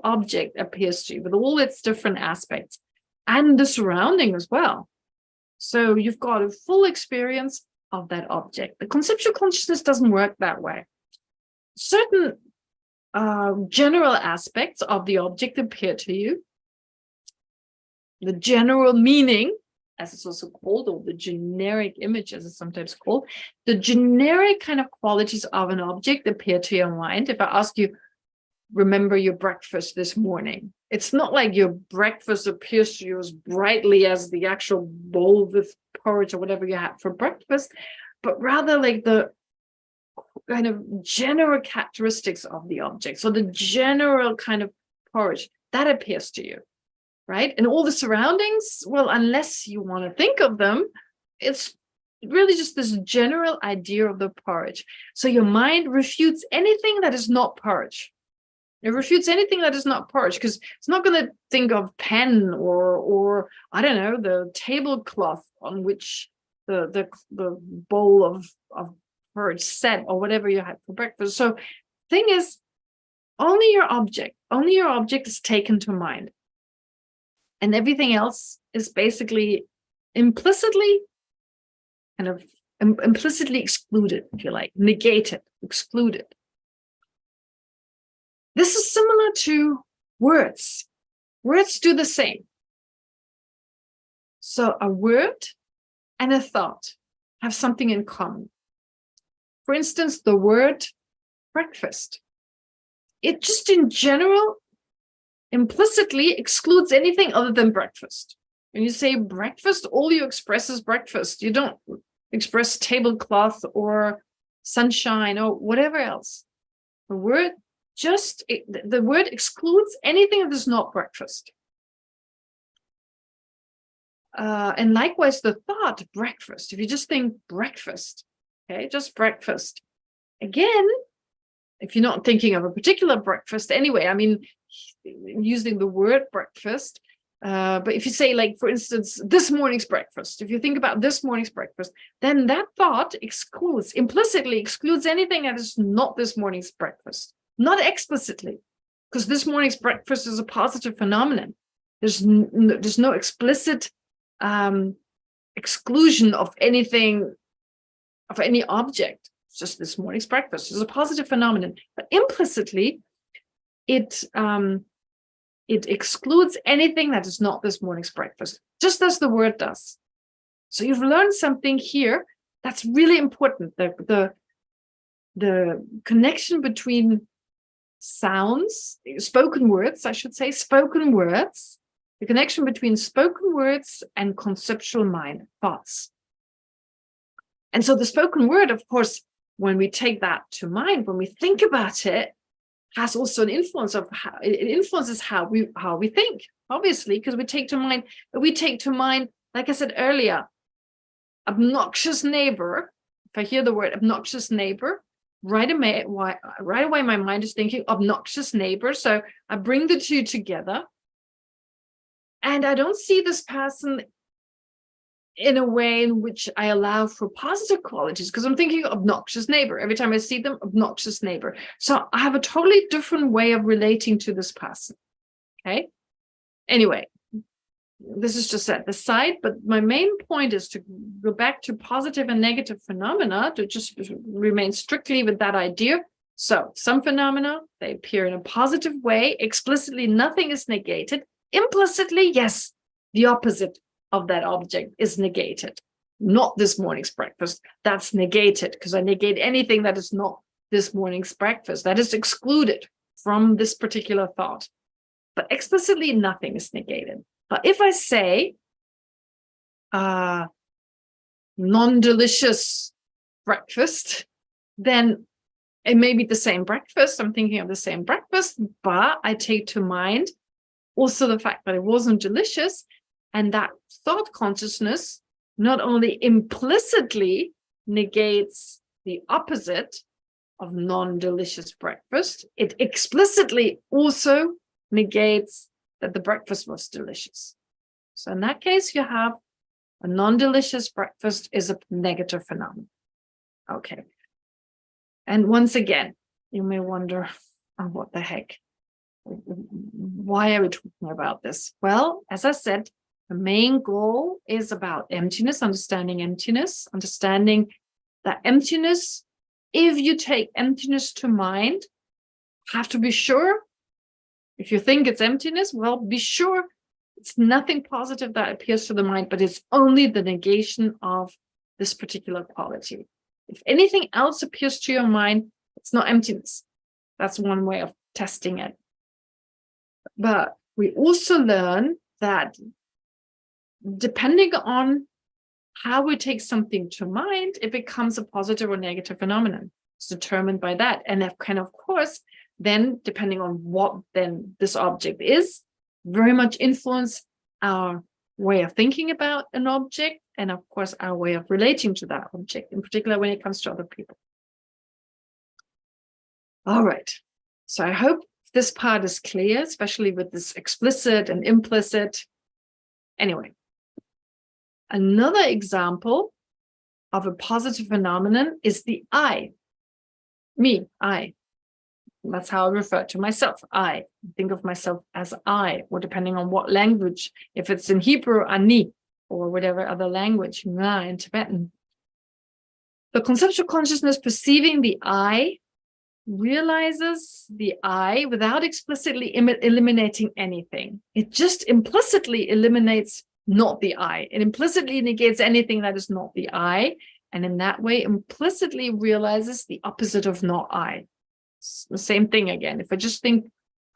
object appears to you with all its different aspects and the surrounding as well. So you've got a full experience of that object. The conceptual consciousness doesn't work that way. Certain general aspects of the object appear to you. The general meaning, as it's also called, or the generic image, as it's sometimes called, the generic kind of qualities of an object appear to your mind. If I ask you, remember your breakfast this morning, it's not like your breakfast appears to you as brightly as the actual bowl with porridge or whatever you had for breakfast, but rather like the kind of general characteristics of the object. So the general kind of porridge that appears to you, right? And all the surroundings, well, unless you want to think of them, it's really just this general idea of the porridge. So your mind refutes anything that is not porridge. It refutes anything that is not porridge, because it's not going to think of pen or I don't know, the tablecloth on which the bowl of porridge set, or whatever you had for breakfast. So thing is, only your object is taken to mind, and everything else is basically implicitly excluded, if you like, negated, excluded. This is similar to words. Words do the same. So a word and a thought have something in common. For instance, the word breakfast. It just in general implicitly excludes anything other than breakfast. When you say breakfast, all you express is breakfast. You don't express tablecloth or sunshine or whatever else. The word excludes anything that is not breakfast. And likewise, the thought breakfast, if you just think breakfast, okay, just breakfast. Again, if you're not thinking of a particular breakfast anyway, I mean, using the word breakfast, but if you say, like, for instance, this morning's breakfast, if you think about this morning's breakfast, then that thought implicitly excludes anything that is not this morning's breakfast. Not explicitly, because this morning's breakfast is a positive phenomenon. There's no explicit exclusion of anything, of any object. It's just this morning's breakfast is a positive phenomenon. But implicitly, it excludes anything that is not this morning's breakfast, just as the word does. So you've learned something here that's really important. The connection between sounds, spoken words, I should say, spoken words, the connection between spoken words and conceptual mind, thoughts. And so the spoken word, of course, when we take that to mind, when we think about it, has also an influence of how it influences how we think, obviously, because we take to mind, like I said earlier, obnoxious neighbor. If I hear the word obnoxious neighbor, right away my mind is thinking obnoxious neighbor. So I bring the two together, and I don't see this person in a way in which I allow for positive qualities, because I'm thinking obnoxious neighbor. Every time I see them, obnoxious neighbor. So I have a totally different way of relating to this person. Okay. Anyway, this is just at the side, but my main point is to go back to positive and negative phenomena, to just remain strictly with that idea. So some phenomena, they appear in a positive way. Explicitly, nothing is negated. Implicitly, yes, the opposite of that object is negated. Not this morning's breakfast. That's negated, because I negate anything that is not this morning's breakfast. That is excluded from this particular thought. But explicitly, nothing is negated. But if I say non-delicious breakfast, then it may be the same breakfast. I'm thinking of the same breakfast, but I take to mind also the fact that it wasn't delicious. And that thought consciousness not only implicitly negates the opposite of non-delicious breakfast, it explicitly also negates that the breakfast was delicious. So in that case, you have a non-delicious breakfast is a negative phenomenon. Okay. And once again, you may wonder, oh, what the heck? Why are we talking about this? Well, as I said, the main goal is about emptiness, understanding that emptiness, if you take emptiness to mind, have to be sure, if you think it's emptiness, well, be sure it's nothing positive that appears to the mind, but it's only the negation of this particular quality. If anything else appears to your mind, it's not emptiness. That's one way of testing it. But we also learn that depending on how we take something to mind, it becomes a positive or negative phenomenon. It's determined by that. And that can, of course, then, depending on what then this object is, very much influence our way of thinking about an object, and of course, our way of relating to that object, in particular when it comes to other people. All right. So I hope this part is clear, especially with this explicit and implicit. Anyway. Another example of a positive phenomenon is the I. Me, I. That's how I refer to myself. I think of myself as I, or depending on what language, if it's in Hebrew, ani, or whatever other language, nga in Tibetan. The conceptual consciousness perceiving the I realizes the I without explicitly eliminating anything. It just implicitly eliminates not the I. It implicitly negates anything that is not the I, and in that way implicitly realizes the opposite of not I. It's the same thing again. If I just think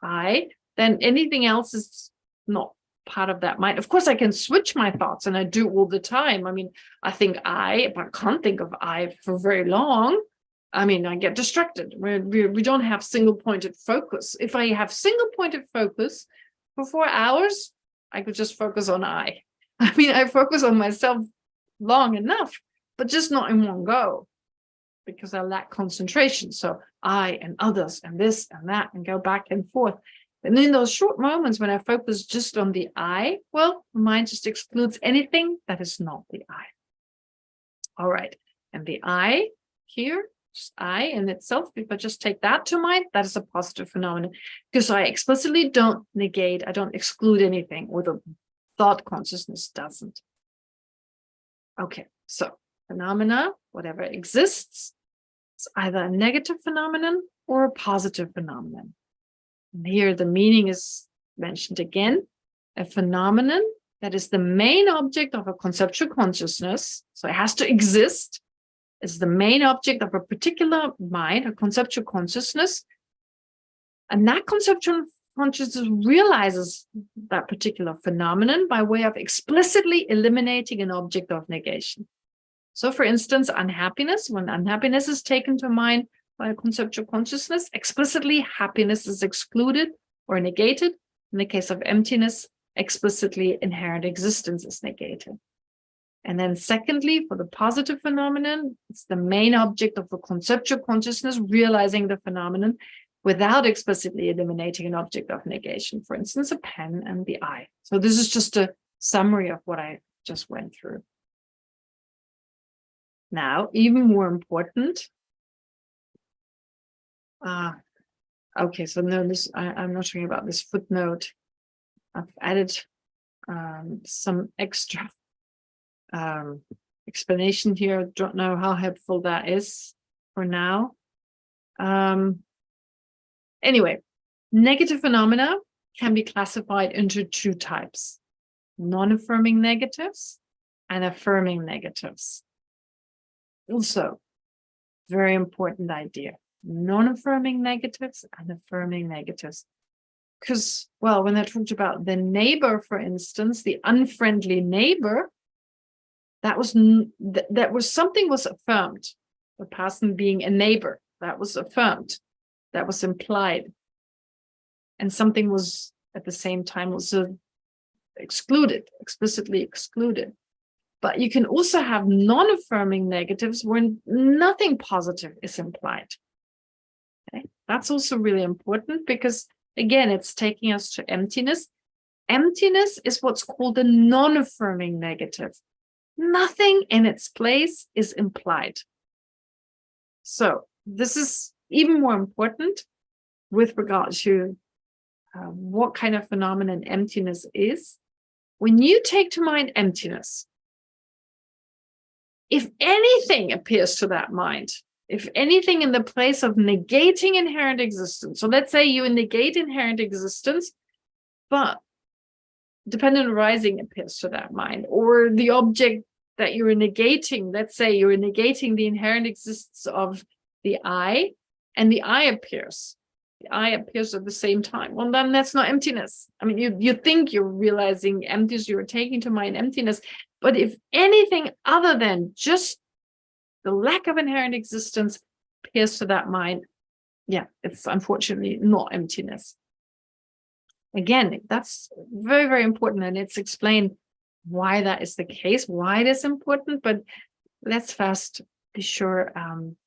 I, then anything else is not part of that mind. Of course, I can switch my thoughts, and I do all the time. I mean, I think I, but I can't think of I for very long. I mean, I get distracted. We don't have single-pointed focus. If I have single-pointed focus for 4 hours, I could just focus on I. I mean, I focus on myself long enough, but just not in one go, because I lack concentration. So I and others and this and that, and go back and forth. And in those short moments when I focus just on the I, well, the mind just excludes anything that is not the I. All right. And the I here, just I in itself, if I just take that to mind, that is a positive phenomenon, because I explicitly don't negate, I don't exclude anything, or the thought consciousness doesn't. Okay, so phenomena, whatever exists, it's either a negative phenomenon or a positive phenomenon. And here the meaning is mentioned again, a phenomenon that is the main object of a conceptual consciousness, so it has to exist, is the main object of a particular mind, a conceptual consciousness, And that conceptual consciousness realizes that particular phenomenon by way of explicitly eliminating an object of negation. So for instance, unhappiness, when unhappiness is taken to mind by a conceptual consciousness, explicitly happiness is excluded or negated. In the case of emptiness, explicitly inherent existence is negated. And then secondly, for the positive phenomenon, it's the main object of the conceptual consciousness realizing the phenomenon without explicitly eliminating an object of negation, for instance, a pen and the eye. So this is just a summary of what I just went through. Now, even more important, okay, so notice I'm not talking about this footnote. I've added some extra explanation here. Don't know how helpful that is for now. Anyway, negative phenomena can be classified into two types: non-affirming negatives and affirming negatives. Also, very important idea: non-affirming negatives and affirming negatives. Because, well, when I talked about the neighbor, for instance, the unfriendly neighbor, that was something was affirmed. The person being a neighbor, that was affirmed, that was implied, and something was at the same time also excluded, explicitly excluded. But you can also have non-affirming negatives when nothing positive is implied. Okay? That's also really important because, again, it's taking us to emptiness. Emptiness is what's called a non-affirming negative. Nothing in its place is implied. So this is even more important with regard to what kind of phenomenon emptiness is. When you take to mind emptiness, if anything appears to that mind, if anything in the place of negating inherent existence, so let's say you negate inherent existence, but dependent arising appears to that mind, or the object that you're negating, let's say you're negating the inherent existence of the I, and the I appears. The I appears at the same time. Well, then that's not emptiness. I mean, you think you're realizing emptiness, you're taking to mind emptiness, but if anything other than just the lack of inherent existence appears to that mind, yeah, it's unfortunately not emptiness. Again, that's very, very important, and it's explained why that is the case, why it is important, but let's first be sure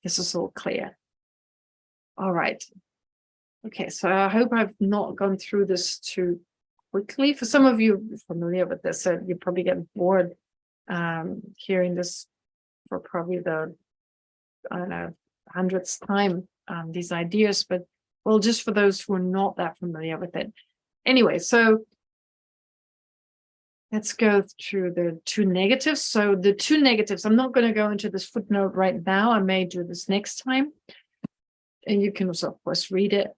this is all clear. All right. Okay, so I hope I've not gone through this too quickly. For some of you familiar with this, so you probably get bored hearing this for probably the, I don't know, 100th time, these ideas, but well, just for those who are not that familiar with it. Anyway, so let's go through the two negatives. So the two negatives, I'm not going to go into this footnote right now. I may do this next time. And you can also, of course, read it.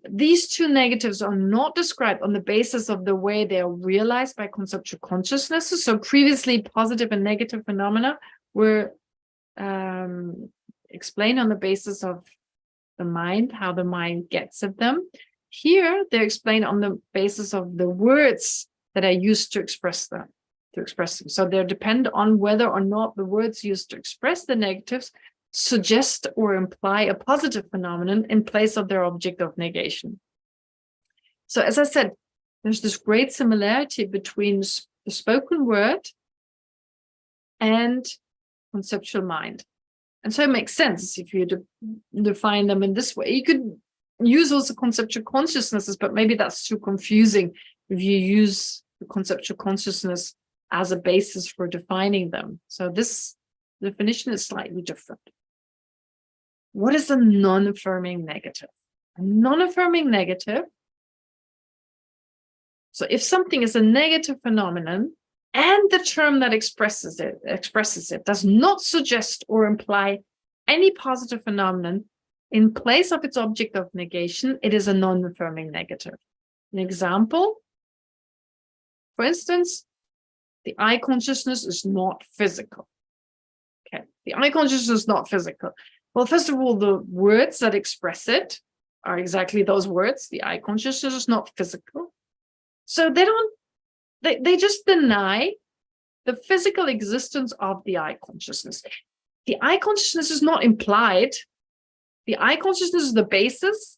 These two negatives are not described on the basis of the way they are realized by conceptual consciousnesses. So previously, positive and negative phenomena were explained on the basis of the mind, how the mind gets at them. Here, they're explained on the basis of the words that are used to express them. So they depend on whether or not the words used to express the negatives suggest or imply a positive phenomenon in place of their object of negation. So as I said, there's this great similarity between the spoken word and conceptual mind. And so it makes sense if you define them in this way. You could use also conceptual consciousnesses, but maybe that's too confusing if you use the conceptual consciousness as a basis for defining them. So this definition is slightly different. What is a non-affirming negative? A non-affirming negative, so if something is a negative phenomenon and the term that expresses it does not suggest or imply any positive phenomenon in place of its object of negation, it is a non-affirming negative. An example, for instance, the I consciousness is not physical. Okay, the I consciousness is not physical. Well, first of all, the words that express it are exactly those words. The I consciousness is not physical. So they just deny the physical existence of the I consciousness. The I consciousness is not implied. The I consciousness is the basis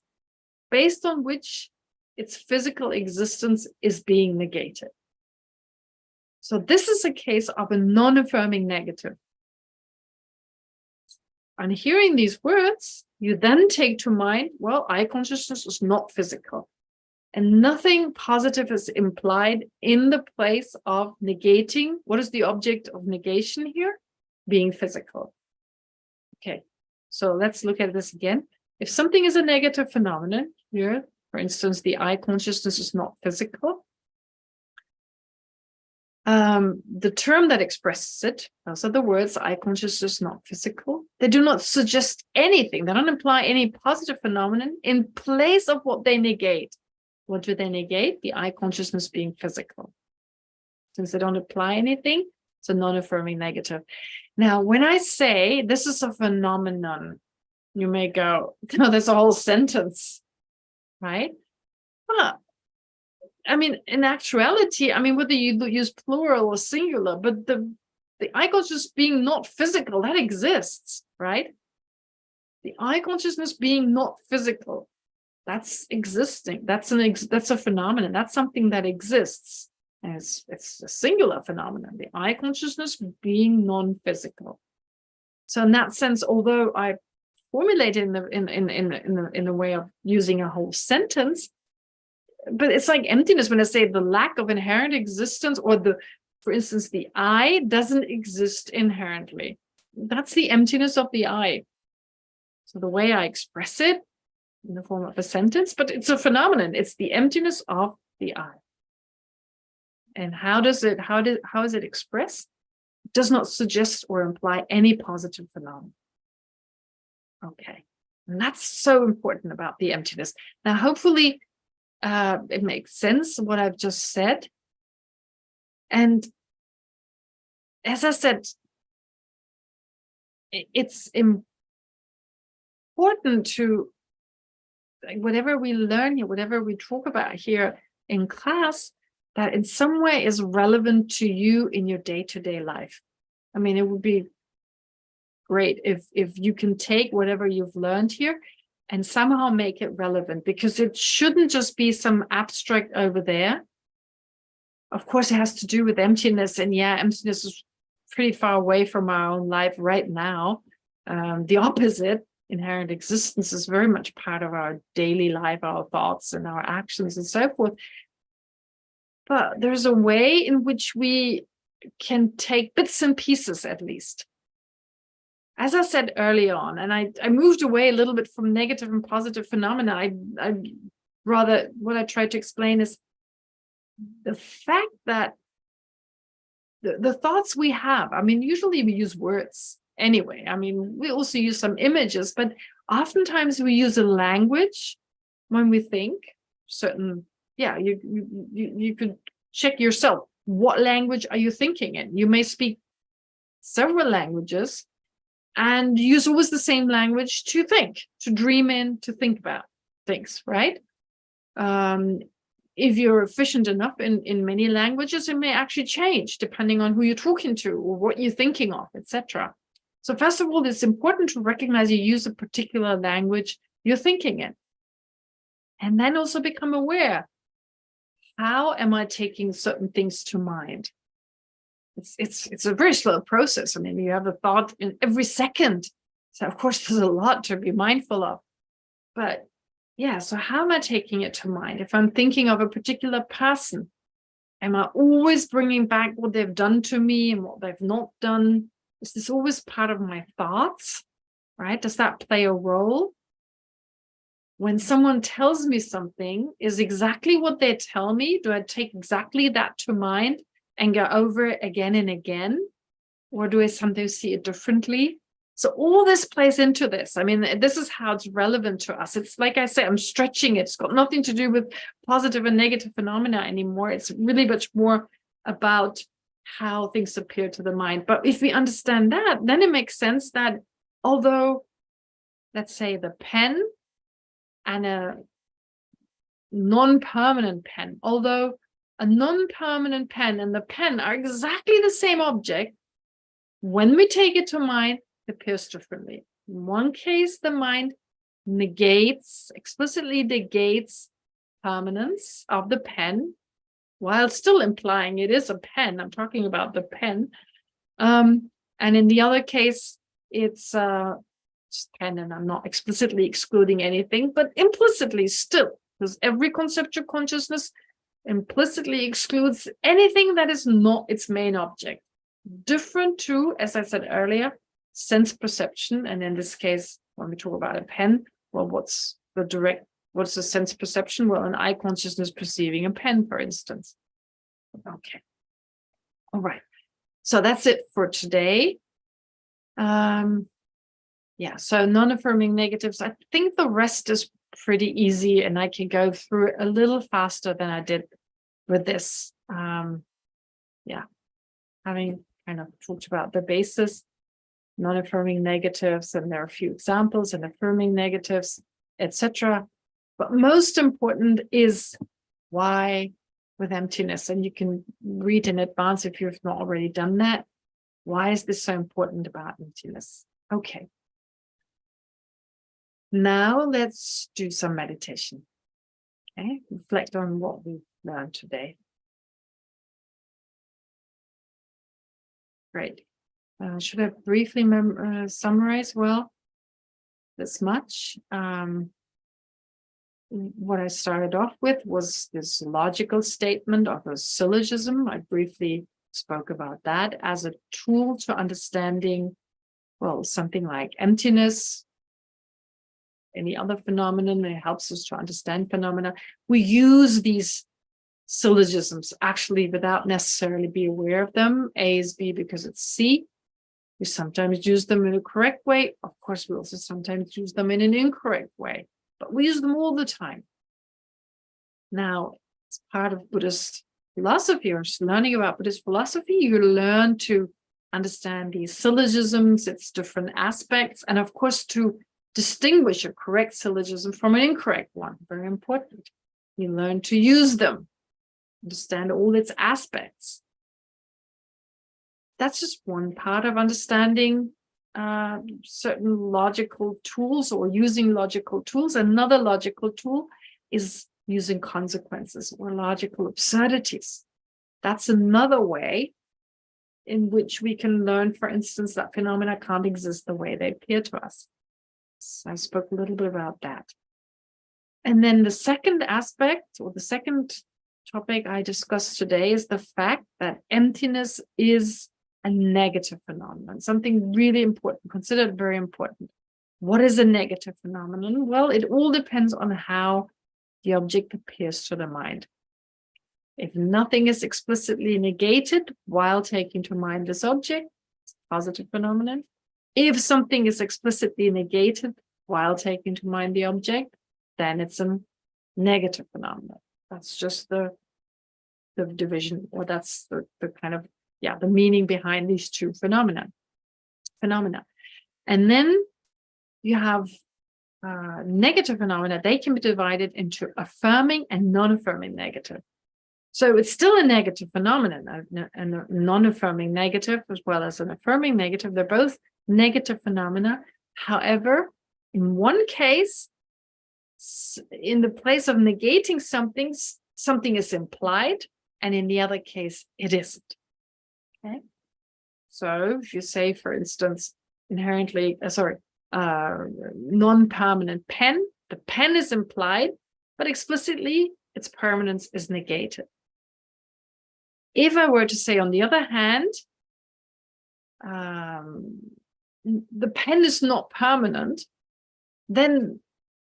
based on which its physical existence is being negated. So this is a case of a non-affirming negative. And hearing these words, you then take to mind, well, I consciousness is not physical. And nothing positive is implied in the place of negating. What is the object of negation here? Being physical. Okay, so let's look at this again. If something is a negative phenomenon here, for instance, the I consciousness is not physical, the term that expresses it, those are the words I consciousness is not physical. They do not suggest anything. They don't imply any positive phenomenon in place of what they negate. What do they negate? The I consciousness being physical. Since they don't apply anything, it's a non-affirming negative. Now, when I say this is a phenomenon, you may go, no, there's a whole sentence, right? But I mean, in actuality, I mean, whether you use plural or singular, but the I consciousness being not physical, that exists, right? The I consciousness being not physical, that's existing. That's a phenomenon. That's something that exists. And it's a singular phenomenon. The I consciousness being non-physical. So in that sense, although I formulate it in the way of using a whole sentence, but it's like emptiness when I say the lack of inherent existence, or for instance, the I doesn't exist inherently. That's the emptiness of the I. So the way I express it in the form of a sentence, but it's a phenomenon. It's the emptiness of the I. And how is it expressed? It does not suggest or imply any positive phenomenon. Okay. And that's so important about the emptiness. Now, hopefully, it makes sense what I've just said. And as I said, it's important to, whatever we learn here, whatever we talk about here in class, that in some way is relevant to you in your day-to-day life. I mean, it would be great if you can take whatever you've learned here and somehow make it relevant, because it shouldn't just be some abstract over there. Of course, it has to do with emptiness, and yeah, emptiness is pretty far away from our own life right now. The opposite, inherent existence, is very much part of our daily life, our thoughts and our actions and so forth. But there's a way in which we can take bits and pieces, at least. As I said early on, and I moved away a little bit from negative and positive phenomena. I rather, what I tried to explain is the fact that the thoughts we have, I mean, usually we use words anyway. I mean, we also use some images, but oftentimes we use a language when we think certain, yeah, you could check yourself. What language are you thinking in? You may speak several languages and use always the same language to think, to dream in, to think about things, right? If you're efficient enough in many languages, it may actually change depending on who you're talking to or what you're thinking of, etc. So first of all, it's important to recognize you use a particular language you're thinking in. And then also become aware, how am I taking certain things to mind? It's a very slow process. I mean, you have a thought in every second. So of course, there's a lot to be mindful of. But yeah, so how am I taking it to mind? If I'm thinking of a particular person, am I always bringing back what they've done to me and what they've not done? Is this always part of my thoughts, right? Does that play a role? When someone tells me something, is exactly what they tell me, do I take exactly that to mind and go over it again and again? Or do I sometimes see it differently? So all this plays into this. I mean, this is how it's relevant to us. It's like I say, I'm stretching it. It's got nothing to do with positive and negative phenomena anymore. It's really much more about how things appear to the mind. But if we understand that, then it makes sense that although, let's say, the pen and a non-permanent pen, although a non-permanent pen and the pen are exactly the same object, when we take it to mind, it appears differently. In one case, the mind explicitly negates permanence of the pen, while still implying it is a pen. I'm talking about the pen. And in the other case, it's just pen, and I'm not explicitly excluding anything, but implicitly still, because every conceptual consciousness implicitly excludes anything that is not its main object. Different to, as I said earlier, sense perception. And in this case, when we talk about a pen, well, what's the sense perception? Well, an eye consciousness perceiving a pen, for instance. Okay. All right. So that's it for today. Yeah, so non-affirming negatives. I think the rest is pretty easy, and I can go through it a little faster than I did with this. Yeah, having kind of talked about the basis, non-affirming negatives, and there are a few examples, and affirming negatives, etc. But most important is why with emptiness, and you can read in advance if you've not already done that. Why is this so important about emptiness? Okay. Now let's do some meditation. Okay, reflect on what we've learned today. Great. Should I briefly summarize? Well, this much. What I started off with was this logical statement of a syllogism. I briefly spoke about that as a tool to understanding, well, something like emptiness, any other phenomenon. It helps us to understand phenomena. We use these syllogisms actually without necessarily be aware of them. A is B because it's C. We sometimes use them in a correct way. Of course, we also sometimes use them in an incorrect way, but we use them all the time. Now, as part of Buddhist philosophy, or learning about Buddhist philosophy, you learn to understand these syllogisms, its different aspects, and of course, to distinguish a correct syllogism from an incorrect one. Very important. You learn to use them, understand all its aspects. That's just one part of understanding certain logical tools or using logical tools. Another logical tool is using consequences or logical absurdities. That's another way in which we can learn, for instance, that phenomena can't exist the way they appear to us. So I spoke a little bit about that. And then the second aspect, or the second topic I discussed today, is the fact that emptiness is a negative phenomenon, something really important, considered very important. What is a negative phenomenon? Well, it all depends on how the object appears to the mind. If nothing is explicitly negated while taking to mind this object, it's a positive phenomenon. If something is explicitly negated while taking to mind the object, then it's a negative phenomenon. That's just the division, or that's the kind of, the meaning behind these two phenomena. And then you have negative phenomena. They can be divided into affirming and non-affirming negative. So it's still a negative phenomenon, a non-affirming negative as well as an affirming negative. They're both negative phenomena. However, in one case, in the place of negating something, something is implied, and in the other case, it isn't. Okay. So if you say, for instance, non-permanent pen, the pen is implied, but explicitly its permanence is negated. If I were to say, on the other hand, the pen is not permanent, then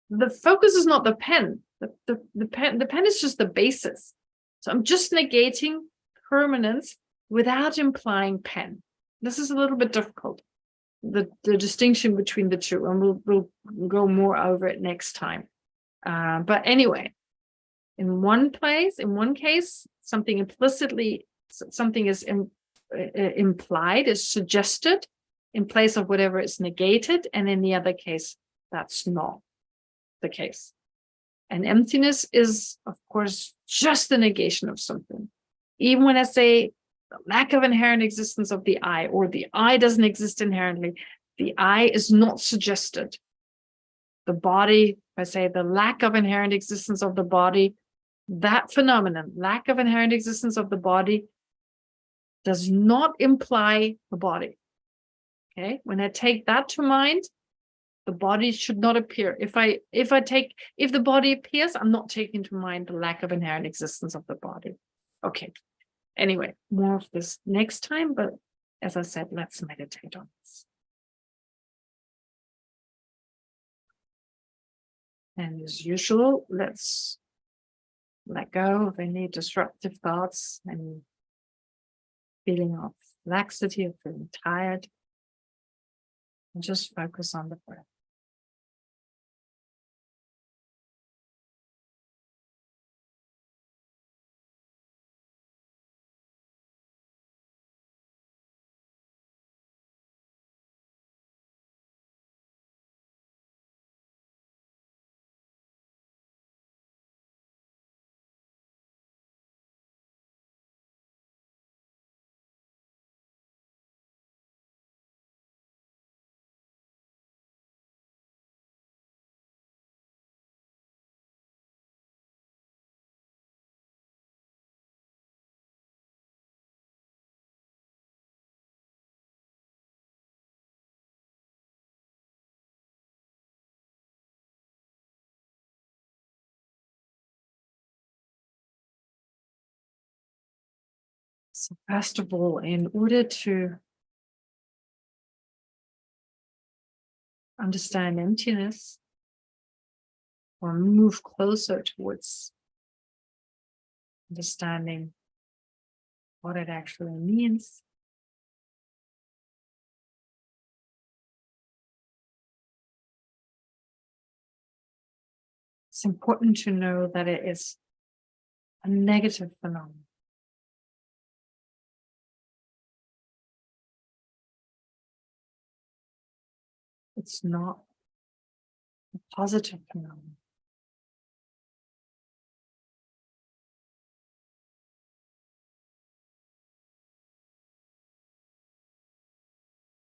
the focus is not the pen. The pen is just the basis. So I'm just negating permanence without implying pen. This is a little bit difficult, the distinction between the two, and we'll go more over it next time. But anyway, in one case, something is implied, is suggested in place of whatever is negated, and in the other case, that's not the case. And emptiness is, of course, just the negation of something. Even when I say the lack of inherent existence of the I, or the I doesn't exist inherently, the I is not suggested. The body, I say the lack of inherent existence of the body, that phenomenon, lack of inherent existence of the body, does not imply the body. Okay, when I take that to mind, the body should not appear. If the body appears, I'm not taking to mind the lack of inherent existence of the body. Okay. Anyway, more of this next time, but as I said, let's meditate on this. And as usual, let's let go of any disruptive thoughts and feeling of laxity, of feeling tired, and just focus on the breath. So first of all, in order to understand emptiness or move closer towards understanding what it actually means, it's important to know that it is a negative phenomenon. It's not a positive phenomenon.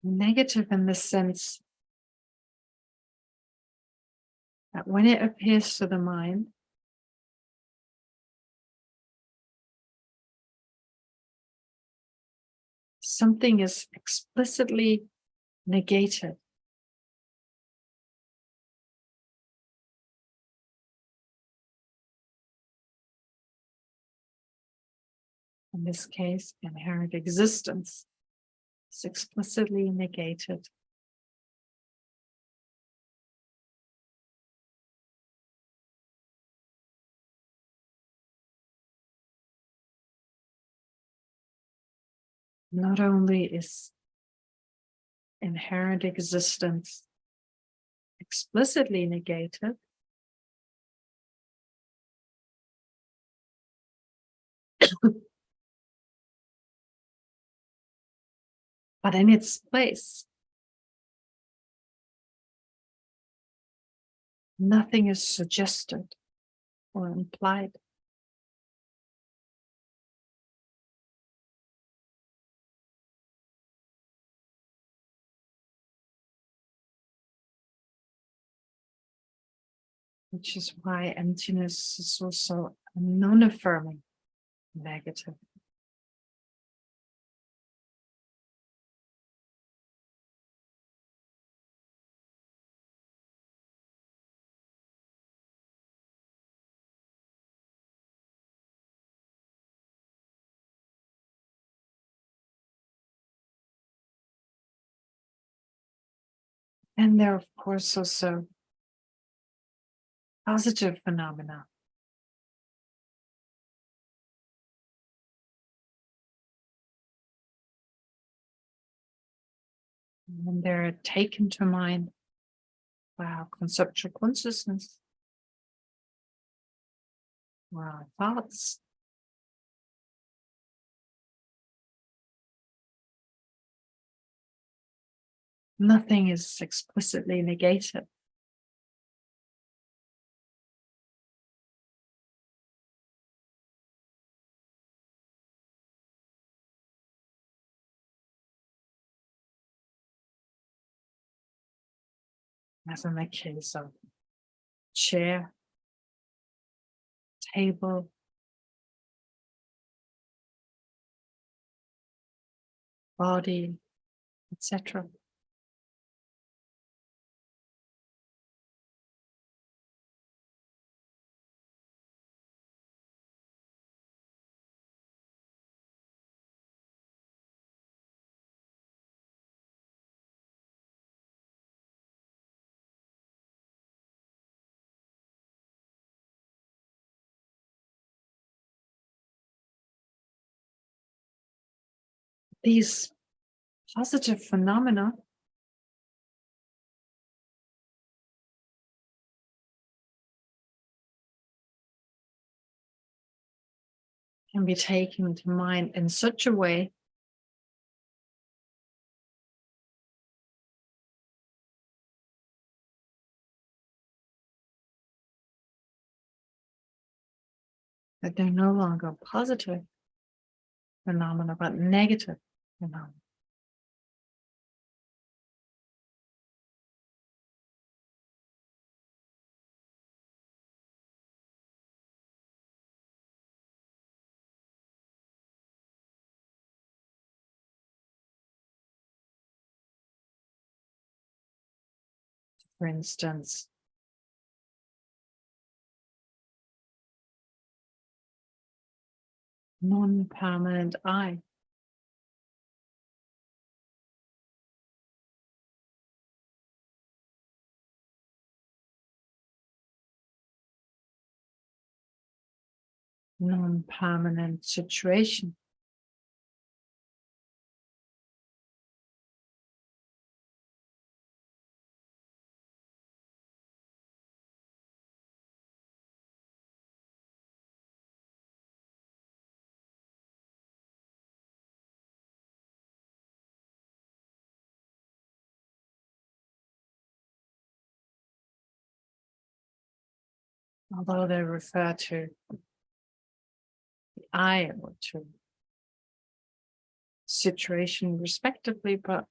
Negative in the sense that when it appears to the mind, something is explicitly negated. In this case, inherent existence is explicitly negated. Not only is inherent existence explicitly negated, but in its place, nothing is suggested or implied. Which is why emptiness is also a non-affirming negative. And there are, of course, also positive phenomena. When they're taken to mind by our conceptual consciousness, or our thoughts, nothing is explicitly negated. as in the case of chair, table, body, etc. These positive phenomena can be taken to mind in such a way that they're no longer positive phenomena, but negative phenomena. For instance, non-permanent I, non-permanent situation, although they refer to the I or to situation respectively, but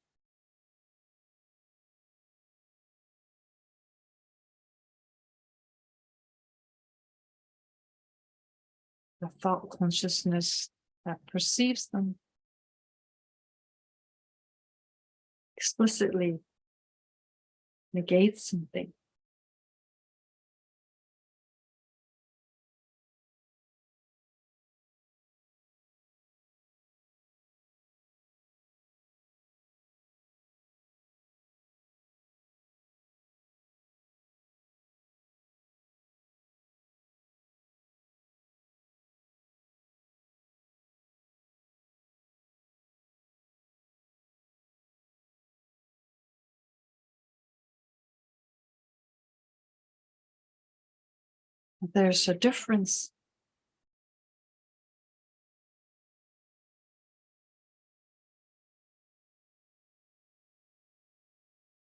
the thought consciousness that perceives them explicitly negates something. There's a difference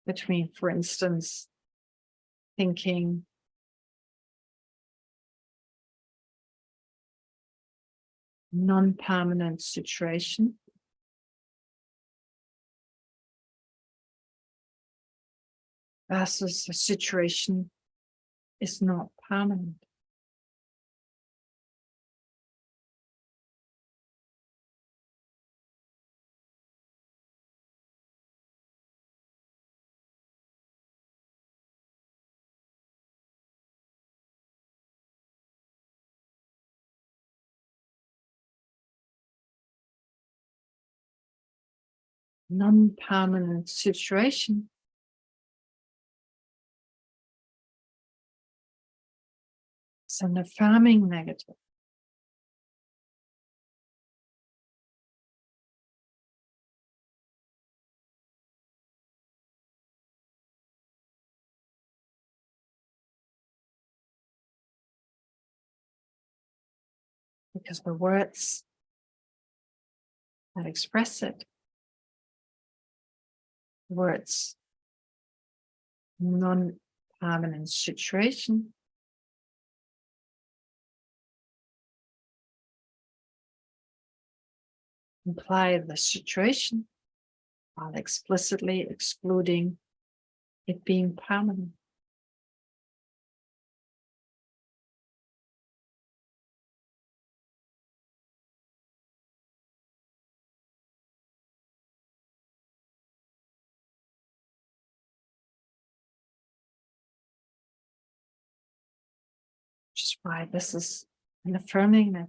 between, for instance, thinking non-permanent situation versus a situation is not permanent. Non-permanent situation is an affirming negative. Because the words that express it, words non-permanent situation, imply the situation while explicitly excluding it being permanent. Which is why this is an affirming it.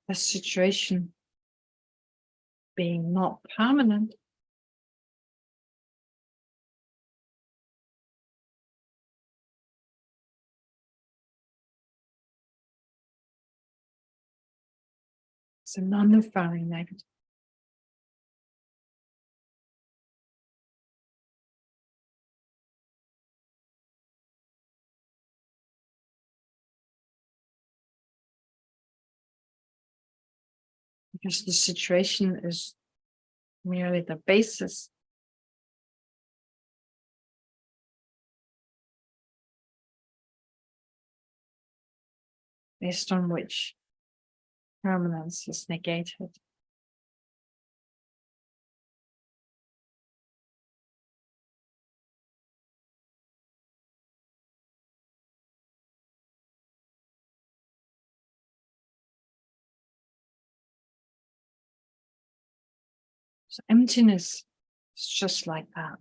The situation being not permanent is a non-affirming negative. Because the situation is merely the basis based on which permanence is negated. So emptiness is just like that.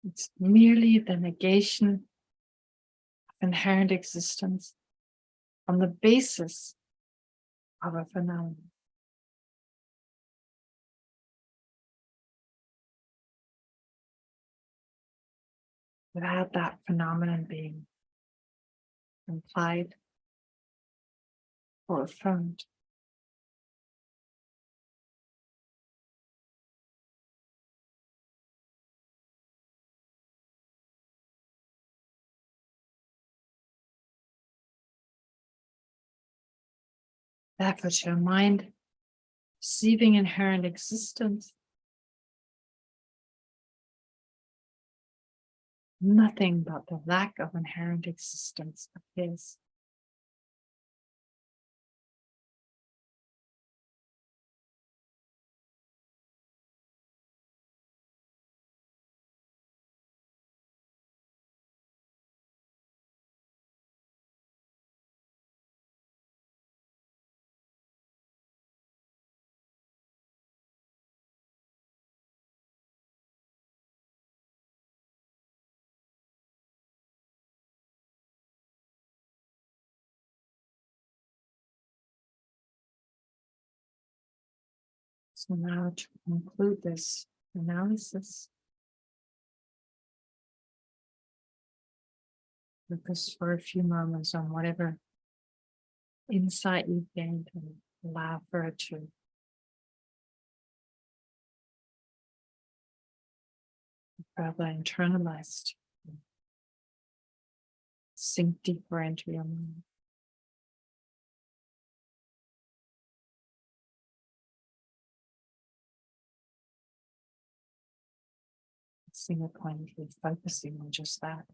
It's merely the negation of inherent existence on the basis of a phenomenon. Without that phenomenon being implied or affirmed. Therefore, to your mind, perceiving inherent existence, nothing but the lack of inherent existence appears. So now to conclude this analysis, focus for a few moments on whatever insight you gained and allow for it to be further internalized, sink deeper into your mind. Single pointedly focusing on just that.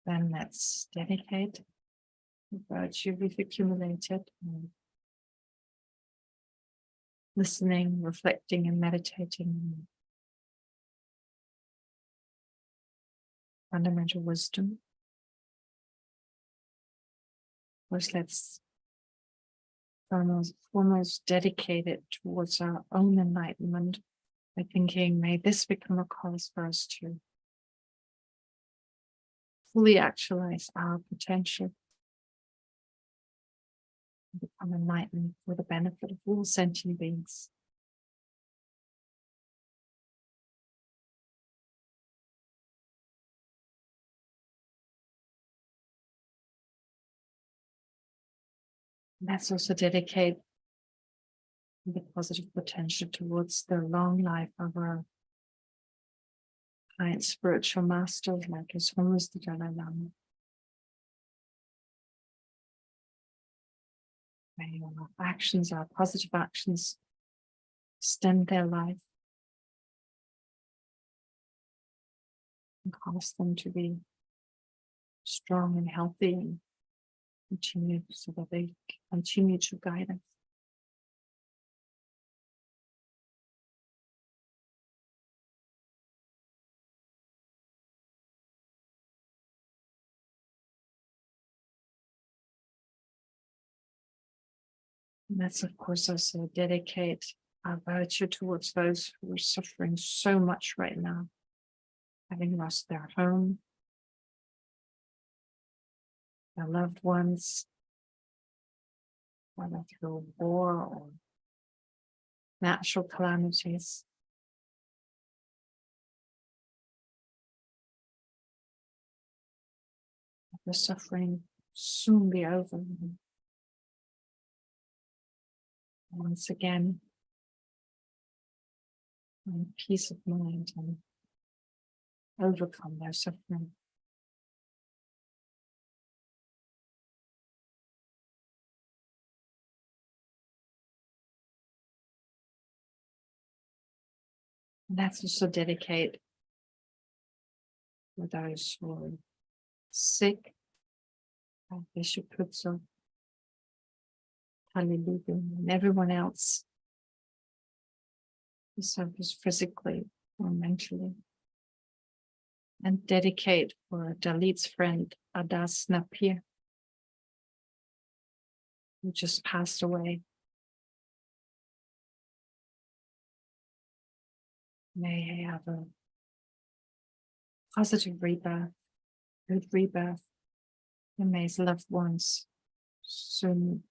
Then let's dedicate the virtue we've accumulated, listening, reflecting, and meditating on fundamental wisdom. First, let's foremost dedicate it towards our own enlightenment by thinking, may this become a cause for us to fully actualize our potential become enlightened for the benefit of all sentient beings. Let's also dedicate the positive potential towards the long life of our high spiritual masters like His Holiness the Dalai Lama. May our actions, our positive actions, extend their life and cause them to be strong and healthy and continue so that they continue to guide us. And let's, of course, also dedicate our virtue towards those who are suffering so much right now, having lost their home, their loved ones, whether through war or natural calamities. The suffering soon be over. Once again, find peace of mind and overcome their suffering. And let's also dedicate for those who are sick, like Bishop Putzel, Hallelujah, and everyone else who suffers physically or mentally. And dedicate for Dalit's friend Adas Napier, who just passed away. May he have a positive rebirth, good rebirth, and may his loved ones soon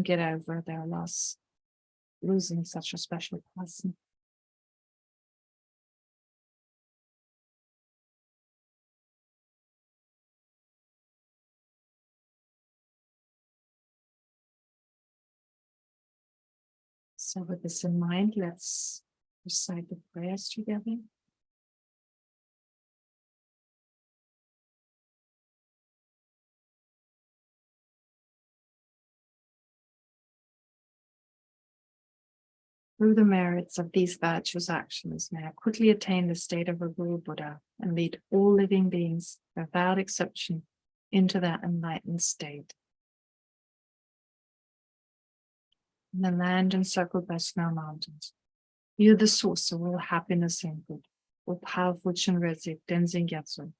get over their loss, losing such a special person. So with this in mind, let's recite the prayers together. Through the merits of these virtuous actions, may I quickly attain the state of a Guru Buddha and lead all living beings, without exception, into that enlightened state. In the land encircled by snow mountains, you, the source of all happiness and good, all powerful Chenrezig Tenzin Gyatso,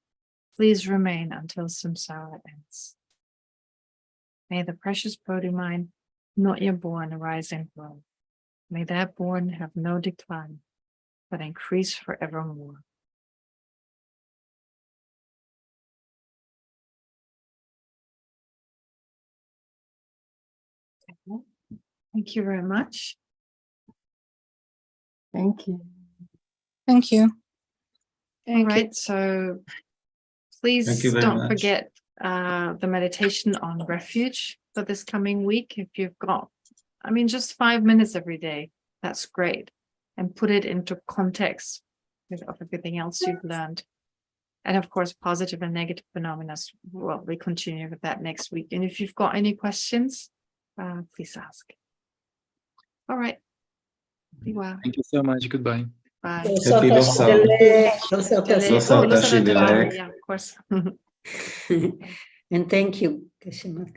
please remain until samsara ends. May the precious Bodhi mind, not yet born, arise and grow. May that born have no decline, but increase forevermore. Thank you very much. Thank you. Thank you. All right, so please Thank you very don't much. forget the meditation on refuge for this coming week. If you've got, just 5 minutes every day, that's great. And put it into context of everything else you've learned. And of course, positive and negative phenomena. Well, we continue with that next week. And if you've got any questions, please ask. All right. Be well. Thank you so much. Goodbye. Bye. Happy Losal. Oh, Losal Tashi Lelek. yeah, of course. And thank you, Geshe.